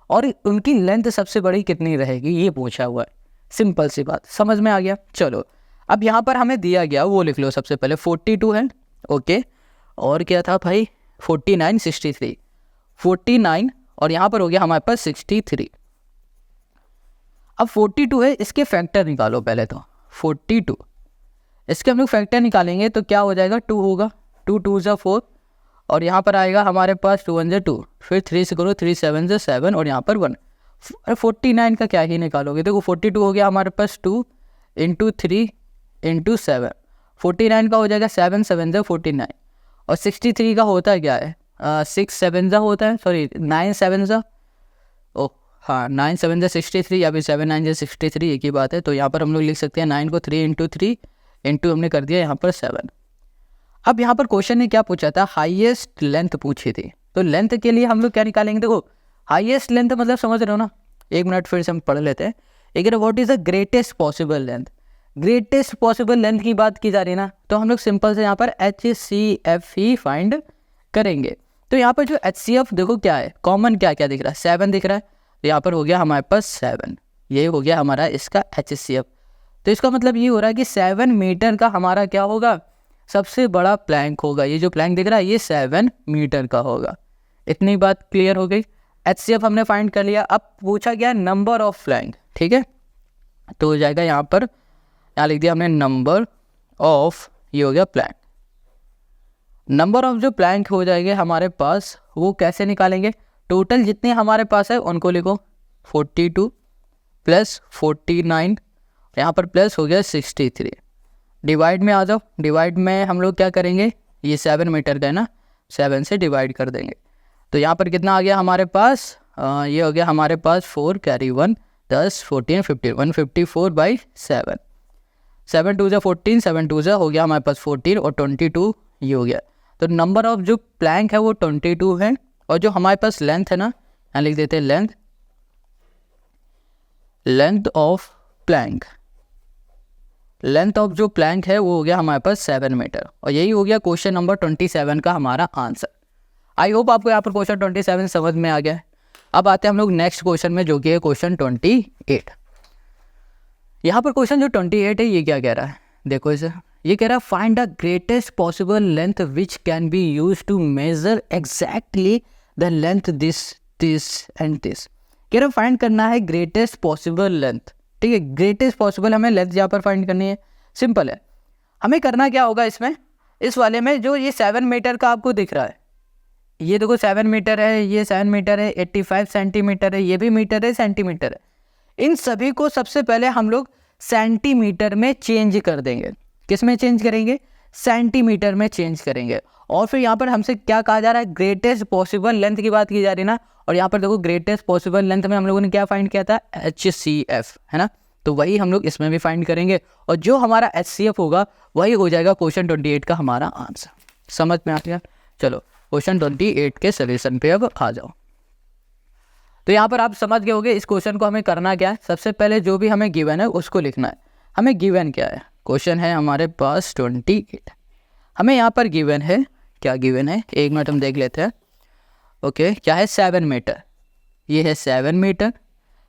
और उनकी लेंथ सबसे बड़ी कितनी रहेगी, ये पूछा हुआ है। सिंपल सी बात, समझ में आ गया। चलो अब यहाँ पर हमें दिया गया वो लिख लो सबसे पहले 42 है, ओके, और क्या था भाई 49 63 49 और यहाँ पर हो गया हमारे पास 63। अब 42 है, इसके फैक्टर निकालो पहले तो 42, इसके हम लोग फैक्टर निकालेंगे तो क्या हो जाएगा 2 होगा, 2 2 ज़ा 4 और यहाँ पर आएगा हमारे पास 2 1 ज़ा 2, फिर 3 से करो 3 7 ज़ा 7 और यहाँ पर 1। अरे 49 का क्या ही निकालोगे, देखो 42 हो गया हमारे पास 2 इंटू 3 इंटू 7, 49 का हो जाएगा 7 7 ज़ा 49 और 63 का होता है क्या है 6 7 ज़ा होता है, सॉरी 9 7 ज़ा, ओह हाँ 9 7 ज़ा 63 या फिर 7 9 ज़ा 63 एक ही बात है। तो यहाँ पर हम लोग लिख सकते हैं 9 को 3 इंटू 3 इंटू हमने कर दिया यहाँ पर 7। अब यहाँ पर क्वेश्चन ने क्या पूछा था, हाईएस्ट लेंथ पूछी थी, तो लेंथ के लिए हम लोग क्या निकालेंगे, देखो हाईएस्ट लेंथ मतलब समझ रहे हो ना, एक मिनट फिर से हम पढ़ लेते हैं। एक what is the greatest possible length, greatest possible length की बात की जा रही है ना, तो हम लोग सिंपल से यहाँ पर HCF ही फाइंड करेंगे। तो यहाँ पर जो HCF देखो क्या है, कॉमन क्या क्या दिख रहा है 7 दिख रहा है, तो यहाँ पर हो गया हमारे पास 7, ये हो गया हमारा इसका HCF। तो इसका मतलब ये हो रहा है कि 7 मीटर का हमारा क्या होगा, सबसे बड़ा प्लैंक होगा। ये जो प्लैंक दिख रहा है ये 7 मीटर का होगा। इतनी बात क्लियर हो गई, HCF हमने फाइंड कर लिया। अब पूछा गया नंबर ऑफ प्लैंक, ठीक है, तो हो जाएगा यहाँ पर, यहाँ लिख दिया हमने नंबर ऑफ, ये हो गया प्लैंक। नंबर ऑफ जो प्लैंक हो जाएंगे हमारे पास वो कैसे निकालेंगे, टोटल जितने हमारे पास है उनको लिखो 42 प्लस 49 यहाँ पर प्लस हो गया 63, डिवाइड में आ जाओ। डिवाइड में हम लोग क्या करेंगे, ये 7 मीटर का है ना, 7 से डिवाइड कर देंगे। तो यहाँ पर कितना आ गया हमारे पास, ये हो गया हमारे पास 4 कैरी 1 10 14 15 154/7, 7 2 ज़ा 14 7 2 ज़ा हो गया हमारे पास 14 और 22 ये हो गया। तो नंबर ऑफ जो प्लैंक है वो 22 है और जो हमारे पास लेंथ है ना, यहाँ लिख देते हैं length of Planck, length of जो प्लैंक है वो हो गया हमारे पास 7 मीटर और यही हो गया क्वेश्चन नंबर 27 का हमारा आंसर। आई होप आपको यहाँ पर क्वेश्चन 27 समझ में आ गया। अब आते हैं हम लोग नेक्स्ट क्वेश्चन में जो कि है क्वेश्चन 28। यहाँ पर क्वेश्चन जो 28 है ये क्या कह रहा है, देखो इसे, ये कह रहा है find the greatest possible length which can be use to measure exactly the length this and this. कह रहा फाइंड करना है ग्रेटेस्ट पॉसिबल लेंथ, ठीक है, ग्रेटेस्ट पॉसिबल हमें लेंथ यहाँ पर फाइंड करनी है। सिंपल है, हमें करना क्या होगा इसमें, इस वाले में जो ये 7 मीटर का आपको दिख रहा है, ये देखो 7 मीटर है, ये 7 मीटर है, 85 सेंटीमीटर है, ये भी मीटर है सेंटीमीटर है, इन सभी को सबसे पहले हम लोग सेंटीमीटर में चेंज कर देंगे। किस में चेंज करेंगे, सेंटीमीटर में चेंज करेंगे। और फिर यहाँ पर हमसे क्या कहा जा रहा है, ग्रेटेस्ट पॉसिबल लेंथ की बात की जा रही है ना, और यहाँ पर देखो ग्रेटेस्ट पॉसिबल लेंथ में हम लोगों ने क्या फाइंड किया था, HCF, है ना, तो वही हम लोग इसमें भी फाइंड करेंगे और जो हमारा HCF होगा वही हो जाएगा क्वेश्चन 28 का हमारा आंसर। समझ में आ गया, चलो क्वेश्चन 28 के सॉल्यूशन पे अब आ जाओ। तो यहाँ पर आप समझ गए होंगे इस क्वेश्चन को हमें करना क्या है, सबसे पहले जो भी हमें गिवन है उसको लिखना है। हमें गिवन क्या है, क्वेश्चन है हमारे पास 28, हमें यहाँ पर गिवन है, क्या गिवन है एक मिनट हम देख लेते हैं। ओके, क्या है 7 मीटर, ये है 7 मीटर,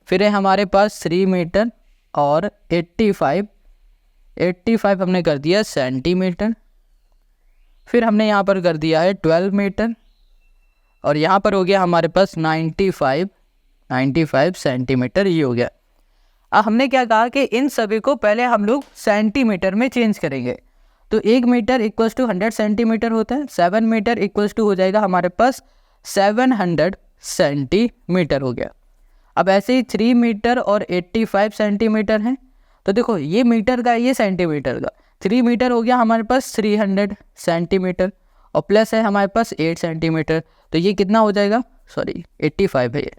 फिर है हमारे पास 3 मीटर और 85 हमने कर दिया सेंटीमीटर, फिर हमने यहाँ पर कर दिया है 12 मीटर और यहाँ पर हो गया हमारे पास 95 सेंटीमीटर, ये हो गया। अब हमने क्या कहा कि इन सभी को पहले हम लोग सेंटीमीटर में चेंज करेंगे। तो 1 मीटर इक्वल्स टू 100 सेंटीमीटर होता है, 7 मीटर इक्वल्स टू हो जाएगा हमारे पास 700 सेंटीमीटर हो गया। अब ऐसे ही 3 मीटर और 85 सेंटीमीटर हैं, तो देखो ये मीटर का ये सेंटीमीटर का, 3 मीटर हो गया हमारे पास 300 सेंटीमीटर और प्लस है हमारे पास 8 सेंटीमीटर, तो ये कितना हो जाएगा, सॉरी 85 है,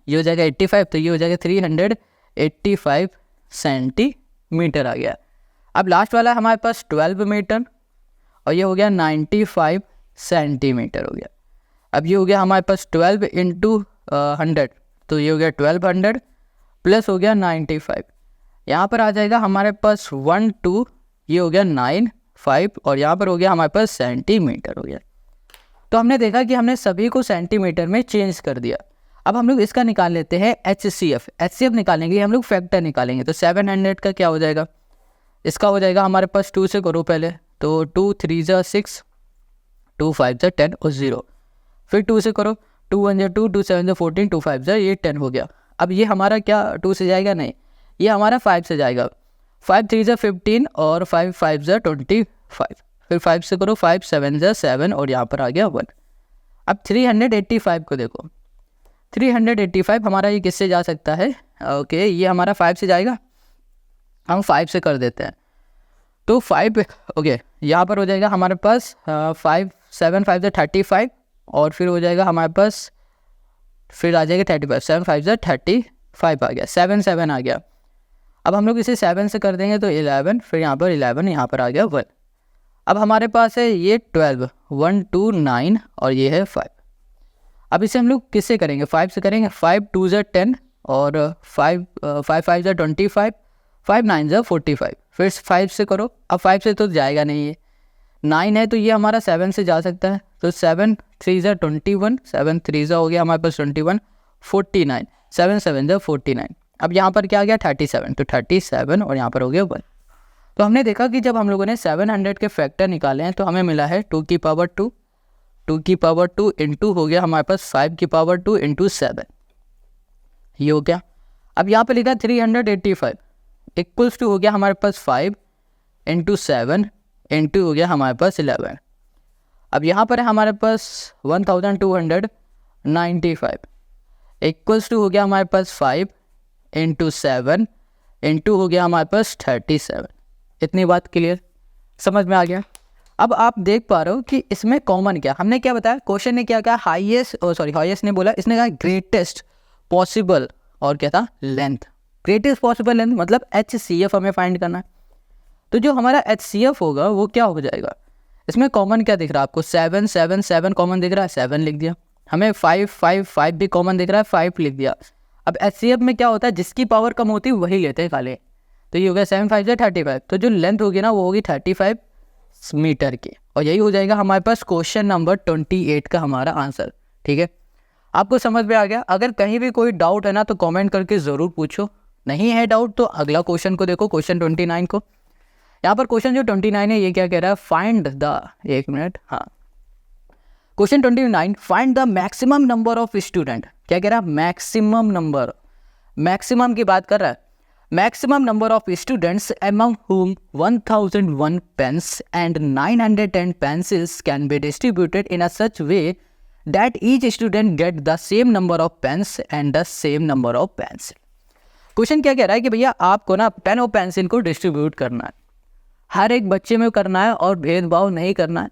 ये हो जाएगा 85, तो ये हो जाएगा 385 सेंटीमीटर आ गया। अब लास्ट वाला हमारे पास 12 मीटर और ये हो गया 95 सेंटीमीटर हो गया। अब ये हो गया हमारे पास 12 इंटू 100, तो ये हो गया 1200 प्लस हो गया 95, यहाँ पर आ जाएगा हमारे पास 12, ये हो गया 95 और यहाँ पर हो गया हमारे पास सेंटीमीटर हो गया। तो हमने देखा कि हमने सभी को सेंटीमीटर में चेंज कर दिया। अब हम लोग इसका निकाल लेते हैं HCF निकालने के लिए हम लोग फैक्टर निकालेंगे। तो 700 का क्या हो जाएगा, इसका हो जाएगा हमारे पास 2 से करो पहले, तो 2 3 ज़ा 6, 2 5 ज़ा 10 और 0। फिर 2 से करो, 2 1 ज़ा 2, 2 7 ज़ा 14, 2 5 ज़ा ये 10 हो गया। अब ये हमारा क्या 2 से जाएगा, नहीं, ये हमारा 5 से जाएगा। 5 3 ज़ा 15 और 5 5 ज़ा 25। फिर 5 से करो, 5 7 ज़ा 7 और यहाँ पर आ गया 1। अब 385 को देखो, 385 हमारा ये किससे जा सकता है, ओके ये हमारा 5 से जाएगा, हम 5 से कर देते हैं। तो 5 ओके यहाँ पर हो जाएगा हमारे पास 5 7 5 ज़ा 35 और फिर हो जाएगा हमारे पास, फिर आ जाएगा 35, 7 5 ज़ा 35 आ गया, 7 7 आ गया। अब हम लोग इसे 7 से कर देंगे तो 11, फिर यहाँ पर 11, यहाँ पर आ गया 1। अब हमारे पास है ये 12, 1 2 9 और ये है 5। अब इसे हम लोग किससे करेंगे, 5 से करेंगे। 5 2 ज़ा 10 और 5 5 ज़ा 25, 5 9 ज़ा 45। फिर 5 से करो, अब 5 से तो जाएगा नहीं, ये 9 है तो ये हमारा 7 से जा सकता है। तो 7 3 ज़ा 21, 7 3 ज़ा हो गया हमारे पास 21, 49, 7 7 ज़ा 49। अब यहाँ पर क्या आ गया 37, तो 37 और यहाँ पर हो गया 1। तो हमने देखा कि जब हम लोगों ने 700 के फैक्टर निकाले हैं तो हमें मिला है 2 की पावर 2, 2 की पावर 2 इंटू हो गया हमारे पास 5 की पावर 2 इंटू 7, ये हो गया। अब यहाँ पर लिखा 385 इक्वल्स टू हो गया हमारे पास 5 इंटू 7 इंटू हो गया हमारे पास 11। अब यहाँ पर है हमारे पास 1295 इक्वल्स टू हो गया हमारे पास 5 इंटू 7 इंटू हो गया हमारे पास 37। इतनी बात क्लियर समझ में आ गया। अब आप देख पा रहे हो कि इसमें कॉमन क्या, हमने क्या बताया, क्वेश्चन ने क्या कहा, हाईएस्ट ने बोला, इसने कहा ग्रेटेस्ट पॉसिबल और क्या था, लेंथ। ग्रेटेस्ट पॉसिबल लेंथ मतलब HCF हमें फाइंड करना है। तो जो हमारा HCF होगा वो क्या हो जाएगा, इसमें कॉमन क्या दिख रहा है आपको, 7 7 7 कॉमन दिख रहा है, 7 लिख दिया। हमें 5 5 5 भी कॉमन दिख रहा है, 5 लिख दिया। अब HCF में क्या होता है, जिसकी पावर कम होती है वही लेते हैं खाली। तो ये हो गया 7 5 35, तो जो लेंथ होगी ना वो होगी 35 मीटर की, और यही हो जाएगा हमारे पास क्वेश्चन नंबर 28 का हमारा आंसर। ठीक है, आपको समझ में आ गया। अगर कहीं भी कोई डाउट है ना तो कमेंट करके ज़रूर पूछो, नहीं है डाउट तो अगला क्वेश्चन को देखो, क्वेश्चन 29 को। यहाँ पर क्वेश्चन जो 29 है ये क्या कह रहा है, फाइंड द, एक मिनट, हाँ question 29, find the maximum number of student. क्या कह रहा है, मैक्सिमम नंबर, मैक्सिमम की बात कर रहा है। Maximum number of students among whom 1001 pens and 910 pencils can be distributed in a such way that each student get the same number of pens and the same number of pencil। Question क्या कह रहा है कि भैया आपको ना pen और pencil को डिस्ट्रीब्यूट करना है, हर एक बच्चे में करना है और भेदभाव नहीं करना है,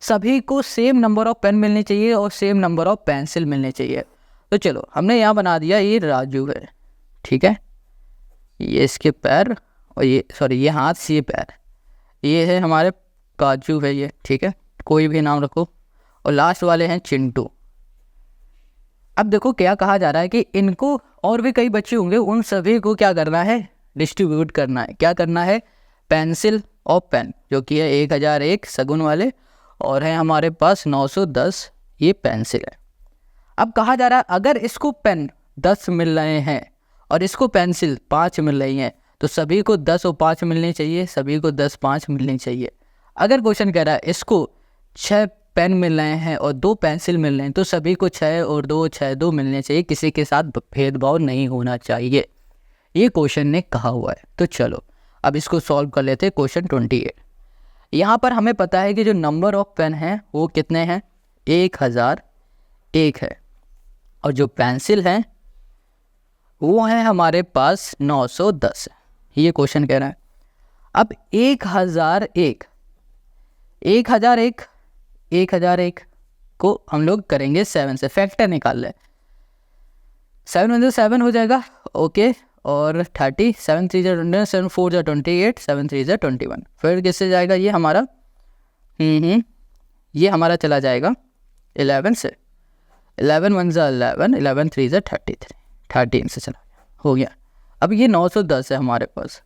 सभी को सेम नंबर ऑफ पेन मिलने चाहिए और सेम नंबर ऑफ पेंसिल मिलने चाहिए। तो चलो हमने यहाँ बना दिया, ये राजू है, ठीक है, ये इसके पैर और ये हाथ, ये पैर, ये है हमारे काजू है ये, ठीक है, कोई भी नाम रखो, और लास्ट वाले हैं चिंटू। अब देखो क्या कहा जा रहा है कि इनको और भी कई बच्चे होंगे, उन सभी को क्या करना है, डिस्ट्रीब्यूट करना है। क्या करना है, पेंसिल और पेन, जो कि है 1001 सगुन वाले, और है हमारे पास 910 ये पेंसिल है। अब कहा जा रहा है अगर इसको पेन 10 मिल रहे हैं और इसको पेंसिल 5 मिल रही हैं तो सभी को 10 और 5 मिलने चाहिए, सभी को 10 5 मिलनी चाहिए। अगर क्वेश्चन कह रहा है इसको 6 पेन मिल रहे हैं और 2 पेंसिल मिल रहे हैं तो सभी को 6 और 2 6 2 मिलने चाहिए, किसी के साथ भेदभाव नहीं होना चाहिए, ये क्वेश्चन ने कहा हुआ है। तो चलो अब इसको सॉल्व कर लेते हैं। क्वेश्चन 28, यहाँ पर हमें पता है कि जो नंबर ऑफ पेन हैं वो कितने हैं, 1001 है, और जो पेंसिल हैं वो है हमारे पास 910 है, ये क्वेश्चन कह रहा है। अब 1001 को हम लोग करेंगे 7 से, फैक्टर निकाल लें, 7 1 7 हो जाएगा, ओके, और 30, 7 3 20, 7 4 28, 7 3 21। फिर किससे जाएगा ये हमारा, ये हमारा चला जाएगा 11 से, 11 1 11, 11 3 33, 13 से चला हो गया। अब ये 910 है हमारे पास,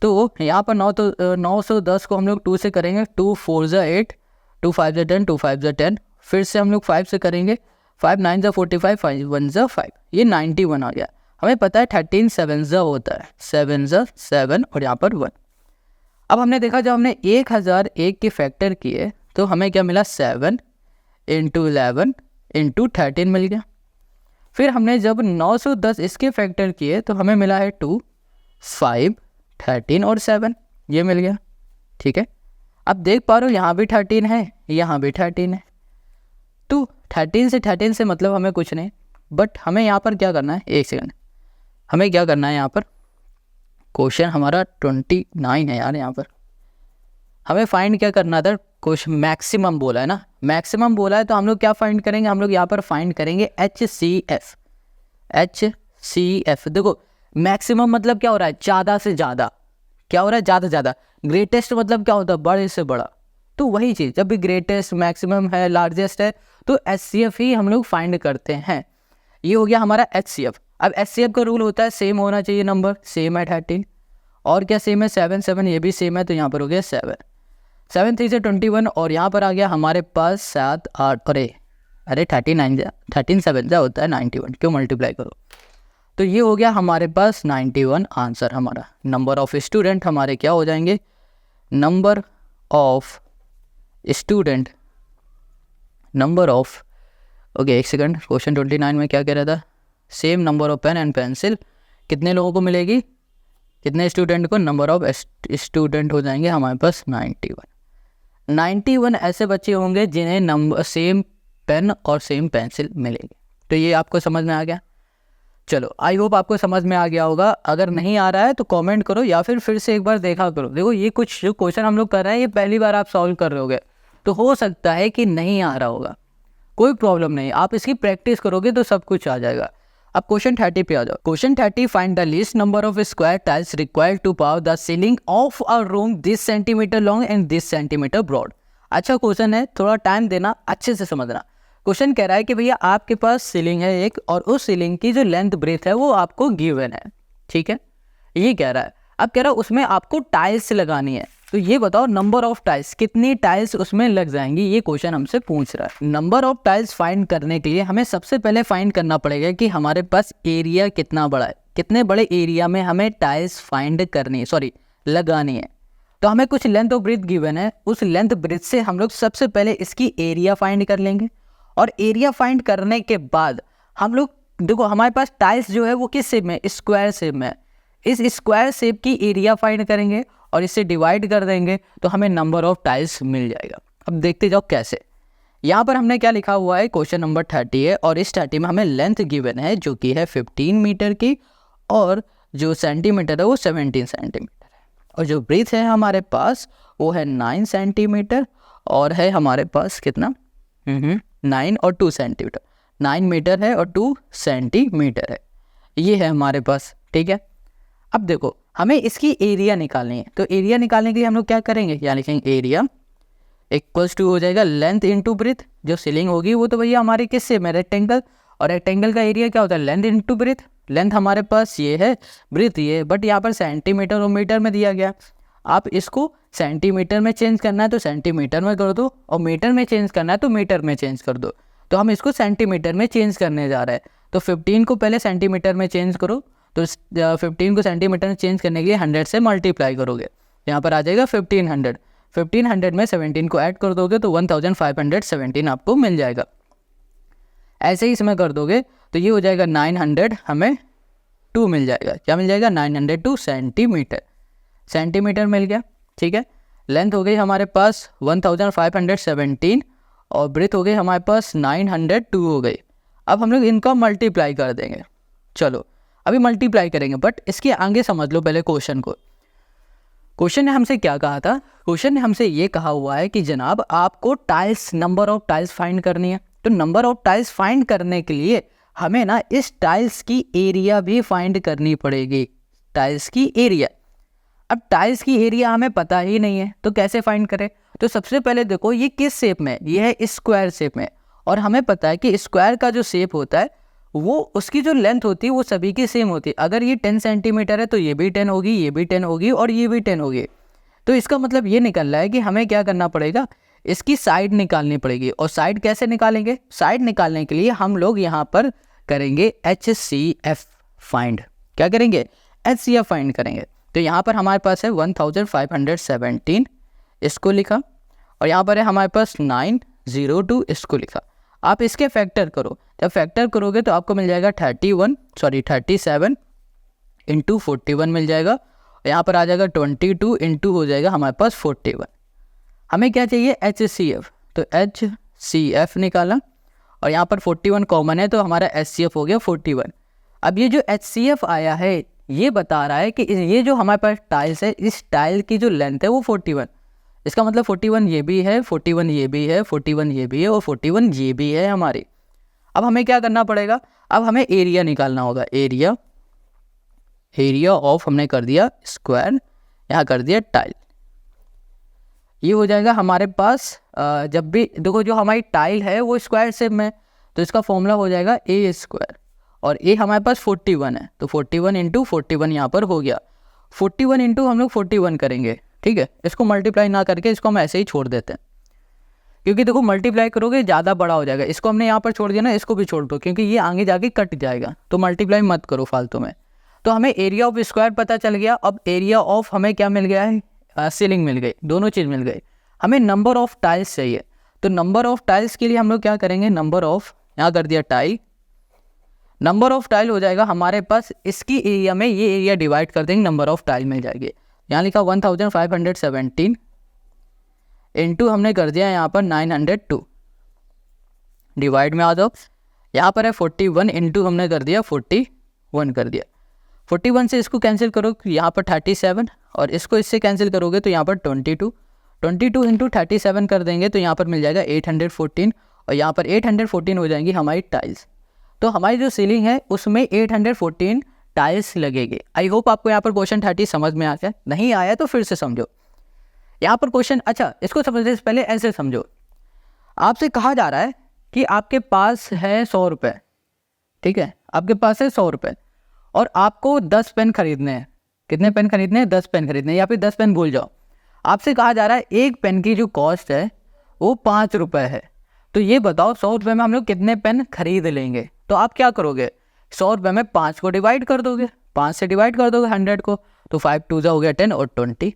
तो यहाँ पर 910 को हम लोग 2 से करेंगे, 2 4 8, 2 5 10, 2 5 10, फिर से हम लोग 5 से करेंगे, 5 9 45, 5 1 5, ये 91 आ गया। हमें पता है 13 7 होता है, 7 7 और यहाँ पर 1। अब हमने देखा जब हमने 1001 के फैक्टर किए तो हमें क्या मिला 7 इंटू 11 इंटू 13 मिल गया। फिर हमने जब 910 इसके फैक्टर किए तो हमें मिला है 2, 5, 13 और 7, ये मिल गया। ठीक है, अब देख पा रहे हो यहाँ भी 13 है, यहाँ भी 13 है, तो 13 से मतलब हमें कुछ नहीं, बट हमें यहाँ पर क्या करना है, एक सेकंड, हमें क्या करना है यहाँ पर, क्वेश्चन हमारा 29 है यार, यहाँ पर हमें फाइंड क्या करना था, क्वेश्चन मैक्सिमम बोला है ना, मैक्सिमम बोला है तो हम लोग क्या फाइंड करेंगे, हम लोग यहाँ पर फाइंड करेंगे HCF। देखो मैक्सिमम मतलब क्या हो रहा है, ज़्यादा से ज़्यादा, क्या हो रहा है, ज़्यादा से ज़्यादा। ग्रेटेस्ट मतलब क्या होता है, बड़े से बड़ा, तो वही चीज़, जब भी ग्रेटेस्ट, मैक्सिमम है, लार्जेस्ट है, तो HCF ही हम लोग फाइंड करते हैं। ये हो गया हमारा HCF। अब HCF का रूल होता है सेम होना चाहिए, नंबर सेम है 13, और क्या सेम है 7, 7 ये भी सेम है, तो यहाँ पर हो गया 7, 7 3 से 21, और यहाँ पर आ गया हमारे पास 7 8, अरे 39 13 7 जा होता है 91, क्यों मल्टीप्लाई करो, तो ये हो गया हमारे पास 91 आंसर हमारा। नंबर ऑफ स्टूडेंट हमारे क्या हो जाएंगे, number of student, number of, okay एक सेकंड, क्वेश्चन 29 में क्या कह रहा था, same number of pen and pencil कितने लोगों को मिलेगी, कितने स्टूडेंट को, नंबर ऑफ स्टूडेंट हो जाएंगे हमारे पास 91 ऐसे बच्चे होंगे जिन्हें नंबर सेम पेन और सेम पेंसिल मिलेगी। तो ये आपको समझ में आ गया। चलो आई होप आपको समझ में आ गया होगा, अगर नहीं आ रहा है तो कमेंट करो या फिर से एक बार देखा करो। देखो ये कुछ जो क्वेश्चन हम लोग कर रहे हैं ये पहली बार आप सॉल्व कर रहे होगे, तो हो सकता है कि नहीं आ रहा होगा, कोई प्रॉब्लम नहीं, आप इसकी प्रैक्टिस करोगे तो सब कुछ आ जाएगा। अब क्वेश्चन 30 पे आ जाओ। Question 30, find the least number of square tiles required to power the ceiling of a room this centimetre long and this centimetre broad. अच्छा क्वेश्चन है, थोड़ा टाइम देना, अच्छे से समझना। क्वेश्चन कह रहा है कि भैया आपके पास सीलिंग है एक, और उस सीलिंग की जो लेंथ ब्रेथ है वो आपको गिवन है, ठीक है, ये कह रहा है। अब कह रहा है उसमें आपको टाइल्स लगानी है, तो ये बताओ नंबर ऑफ टाइल्स, कितनी टाइल्स उसमें लग जाएंगी, ये क्वेश्चन हमसे पूछ रहा है। नंबर ऑफ टाइल्स फाइंड करने के लिए हमें सबसे पहले फाइंड करना पड़ेगा कि हमारे पास एरिया कितना बड़ा है, कितने बड़े एरिया में हमें टाइल्स फाइंड करनी है, लगानी है। तो हमें कुछ लेंथ ऑफ ब्रेथ गिवन है, उस लेंथ ब्रेथ से हम लोग सबसे पहले इसकी एरिया फाइंड कर लेंगे, और एरिया फाइंड करने के बाद हम लोग देखो हमारे पास टाइल्स जो है वो किस शेप में, स्क्वायर शेप में, इस स्क्वायर शेप की एरिया फाइंड करेंगे और इससे डिवाइड कर देंगे तो हमें नंबर ऑफ टाइल्स मिल जाएगा। अब देखते जाओ कैसे। यहाँ पर हमने क्या लिखा हुआ है, क्वेश्चन नंबर 30 है, और इस 30 में हमें लेंथ गिवन है जो कि है 15 मीटर की, और जो सेंटीमीटर है वो 17 सेंटीमीटर है, और जो ब्रेथ है हमारे पास वो है 9 सेंटीमीटर, और है हमारे पास कितना 9 और 2 सेंटीमीटर, 9 मीटर है और 2 सेंटीमीटर है, ये है हमारे पास, ठीक है। अब देखो हमें इसकी एरिया निकालनी है, तो एरिया निकालने के लिए हम लोग क्या करेंगे, यहाँ लिखेंगे एरिया इक्वल्स टू हो जाएगा लेंथ इंटू ब्रेथ। जो सीलिंग होगी वो तो भैया हमारी किस शेप में, रेक्टेंगल, और रेक्टेंगल का एरिया क्या होता है, लेंथ इंटू ब्रेथ। लेंथ हमारे पास ये है, ब्रेथ ये, बट यहाँ पर सेंटीमीटर और मीटर में दिया गया, आप इसको सेंटीमीटर में चेंज करना है तो सेंटीमीटर में कर दो, और मीटर में चेंज करना है तो मीटर में चेंज कर दो। तो हम इसको सेंटीमीटर में चेंज करने जा रहे हैं, तो 15 को पहले सेंटीमीटर में चेंज करो, तो 15 को सेंटीमीटर में चेंज करने के लिए 100 से मल्टीप्लाई करोगे, यहाँ पर आ जाएगा 1500, 1500 में 17 को ऐड कर दोगे तो 1517 आपको मिल जाएगा। ऐसे ही इसमें कर दोगे तो ये हो जाएगा 900, हमें 2 मिल जाएगा, क्या मिल जाएगा 902 सेंटीमीटर, सेंटीमीटर मिल गया, ठीक है। लेंथ हो गई हमारे पास 1517 और ब्रेथ हो गई हमारे पास 902 हो गई। अब हम लोग इनका मल्टीप्लाई कर देंगे, चलो अभी मल्टीप्लाई करेंगे, बट इसके आगे समझ लो पहले क्वेश्चन को। क्वेश्चन ने हमसे क्या कहा था, क्वेश्चन ने हमसे ये कहा हुआ है कि जनाब आपको tiles, number of tiles find करनी है, तो नंबर ऑफ टाइल्स फाइंड करने के लिए हमें ना इस टाइल्स की एरिया भी फाइंड करनी पड़ेगी, टाइल्स की एरिया। अब टाइल्स की एरिया हमें पता ही नहीं है तो कैसे फाइंड करें, तो सबसे पहले देखो ये किस शेप में, ये है स्क्वायर शेप में, और हमें पता है कि स्क्वायर का जो शेप होता है वो उसकी जो लेंथ होती है वो सभी की सेम होती है। अगर ये 10 सेंटीमीटर है तो ये भी 10 होगी, ये भी 10 होगी और ये भी 10 होगी। तो इसका मतलब ये निकल रहा है कि हमें क्या करना पड़ेगा, इसकी साइड निकालनी पड़ेगी। और साइड कैसे निकालेंगे, साइड निकालने के लिए हम लोग यहाँ पर करेंगे HCF फाइंड। क्या करेंगे, HCF फाइंड करेंगे। तो यहाँ पर हमारे पास है 1517, इसको लिखा, और यहाँ पर है हमारे पास 902, इसको लिखा। आप इसके फैक्टर करो, जब फैक्टर करोगे तो आपको मिल जाएगा 37 इंटू 41 मिल जाएगा, और यहाँ पर आ जाएगा 22 इंटू हो जाएगा हमारे पास 41। हमें क्या चाहिए, HCF, तो HCF निकाला, और यहाँ पर 41 कॉमन है तो हमारा HCF हो गया 41। अब ये जो HCF आया है ये बता रहा है कि ये जो हमारे पास टाइल्स है, इस टाइल की जो लेंथ है वो 41, इसका मतलब 41 ये भी है, 41 ये भी है, 41 ये भी है, और 41 ये भी है हमारी। अब हमें क्या करना पड़ेगा, अब हमें एरिया निकालना होगा। एरिया ऑफ हमने कर दिया स्क्वायर, यहाँ कर दिया टाइल। ये हो जाएगा हमारे पास जब भी देखो जो हमारी टाइल है वो स्क्वायर शेप में, तो इसका फॉर्मूला हो जाएगा ए स्क्वायर, और ए हमारे पास 41 है, तो 41 इंटू 41 यहाँ पर हो गया। 41 इंटू हम लोग 41 करेंगे, ठीक है। इसको मल्टीप्लाई ना करके इसको हम ऐसे ही छोड़ देते हैं, क्योंकि देखो मल्टीप्लाई करोगे ज़्यादा बड़ा हो जाएगा। इसको हमने यहाँ पर छोड़ दिया ना, इसको भी छोड़ दो क्योंकि ये आगे जाके कट जाएगा, तो मल्टीप्लाई मत करो फालतू में। तो हमें एरिया ऑफ स्क्वायर पता चल गया। अब एरिया ऑफ हमें क्या मिल गया है, सीलिंग मिल गई, दोनों चीज़ मिल गई। हमें नंबर ऑफ टाइल्स चाहिए, तो नंबर ऑफ टाइल्स के लिए हम लोग क्या करेंगे, नंबर ऑफ, यहाँ कर दिया टाइल, नंबर ऑफ टाइल हो जाएगा हमारे पास, इसकी एरिया में ये एरिया डिवाइड कर देंगे, नंबर ऑफ टाइल मिल जाएगी। यहाँ लिखा 1517 इंटू हमने कर दिया यहाँ पर 902, डिवाइड में आ जाओ, यहाँ पर है 41 इंटू हमने कर दिया 41 कर दिया। 41 से इसको कैंसिल करो, यहाँ पर 37, और इसको इससे कैंसिल करोगे तो यहाँ पर 22 इंटू 37 कर देंगे तो यहाँ पर मिल जाएगा 814, और यहाँ पर 814 हो जाएंगी हमारी टाइल्स। तो हमारी जो सीलिंग है उसमें 814 टाइल्स लगेगी। आई होप आपको यहाँ पर क्वेश्चन 30 समझ में आ जाए, नहीं आया तो फिर से समझो यहाँ पर क्वेश्चन। अच्छा, इसको समझने से पहले ऐसे समझो, आपसे कहा जा रहा है कि आपके पास है 100 रुपये, ठीक है, आपके पास है 100 रुपये, और आपको 10 पेन खरीदने हैं। कितने पेन खरीदने हैं, 10 पेन खरीदने हैं, या फिर 10 पेन भूल जाओ। आपसे कहा जा रहा है एक पेन की जो कॉस्ट है वो 5 रुपये है, तो ये बताओ 100 रुपये में हम लोग कितने पेन खरीद लेंगे। तो आप क्या करोगे, 100 रुपये में 5 को डिवाइड कर दोगे, 5 से डिवाइड कर दोगे 100 को, तो 5 2 हो गया 10 और 20,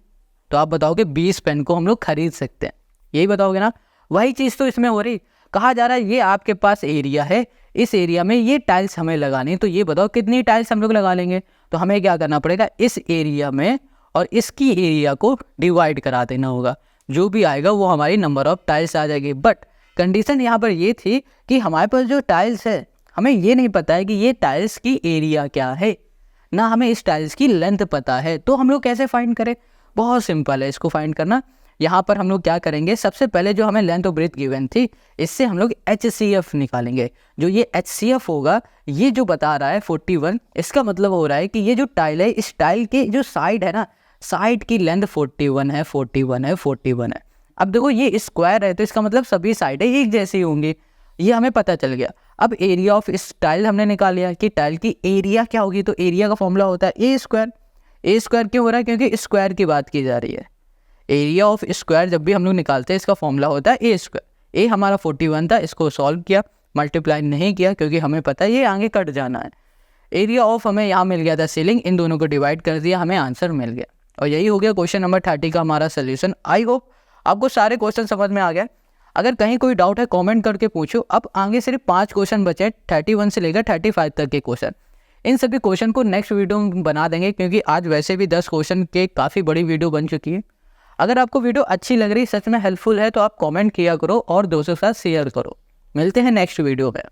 तो आप बताओगे 20 पेन को हम लोग खरीद सकते हैं, यही बताओगे ना। वही चीज़ तो इसमें हो रही, कहा जा रहा है ये आपके पास एरिया है, इस एरिया में ये टाइल्स हमें लगानी, तो ये बताओ कितनी टाइल्स हम लोग लगा लेंगे। तो हमें क्या करना पड़ेगा, इस एरिया में और इसकी एरिया को डिवाइड करा देना होगा, जो भी आएगा वो हमारी नंबर ऑफ टाइल्स आ जाएगी। बट कंडीशन यहाँ पर ये थी कि हमारे पास जो टाइल्स है हमें ये नहीं पता है कि ये टाइल्स की एरिया क्या है, ना हमें इस टाइल्स की लेंथ पता है, तो हम लोग कैसे फाइंड करें। बहुत सिंपल है इसको फाइंड करना। यहाँ पर हम लोग क्या करेंगे, सबसे पहले जो हमें लेंथ ऑफ ब्रेथ गिवन थी इससे हम लोग HCF निकालेंगे। जो ये HCF होगा, ये जो बता रहा है 41, इसका मतलब हो रहा है कि ये जो टाइल है, इस टाइल की जो साइड है ना, साइड की लेंथ 41 है, 41 है, 41 है। अब देखो ये स्क्वायर है तो इसका मतलब सभी साइडें एक जैसी होंगी, ये हमें पता चल गया। अब एरिया ऑफ इस टाइल हमने निकाल लिया कि टाइल की एरिया क्या होगी, तो एरिया का फॉर्मूला होता है ए स्क्वायर। ए स्क्वायर क्यों हो रहा है, क्योंकि स्क्वायर की बात की जा रही है। एरिया ऑफ स्क्वायर जब भी हम लोग निकालते हैं इसका फॉर्मूला होता है ए स्क्वायर। ए हमारा 41 था, इसको सॉल्व किया, मल्टीप्लाई नहीं किया क्योंकि हमें पता है ये आगे कट जाना है। एरिया ऑफ हमें यहाँ मिल गया था सीलिंग, इन दोनों को डिवाइड कर दिया, हमें आंसर मिल गया। और यही हो गया क्वेश्चन नंबर 30 का हमारा सोल्यूशन। आई होप आपको सारे क्वेश्चन समझ में आ गया। अगर कहीं कोई डाउट है कमेंट करके पूछो। अब आगे सिर्फ 5 क्वेश्चन बचे, 31 से लेकर 35 तक के क्वेश्चन। इन सभी क्वेश्चन को नेक्स्ट वीडियो में बना देंगे, क्योंकि आज वैसे भी 10 क्वेश्चन के काफ़ी बड़ी वीडियो बन चुकी है। अगर आपको वीडियो अच्छी लग रही, सच में हेल्पफुल है, तो आप कमेंट किया करो और दोस्तों के साथ शेयर करो। मिलते हैं नेक्स्ट वीडियो में।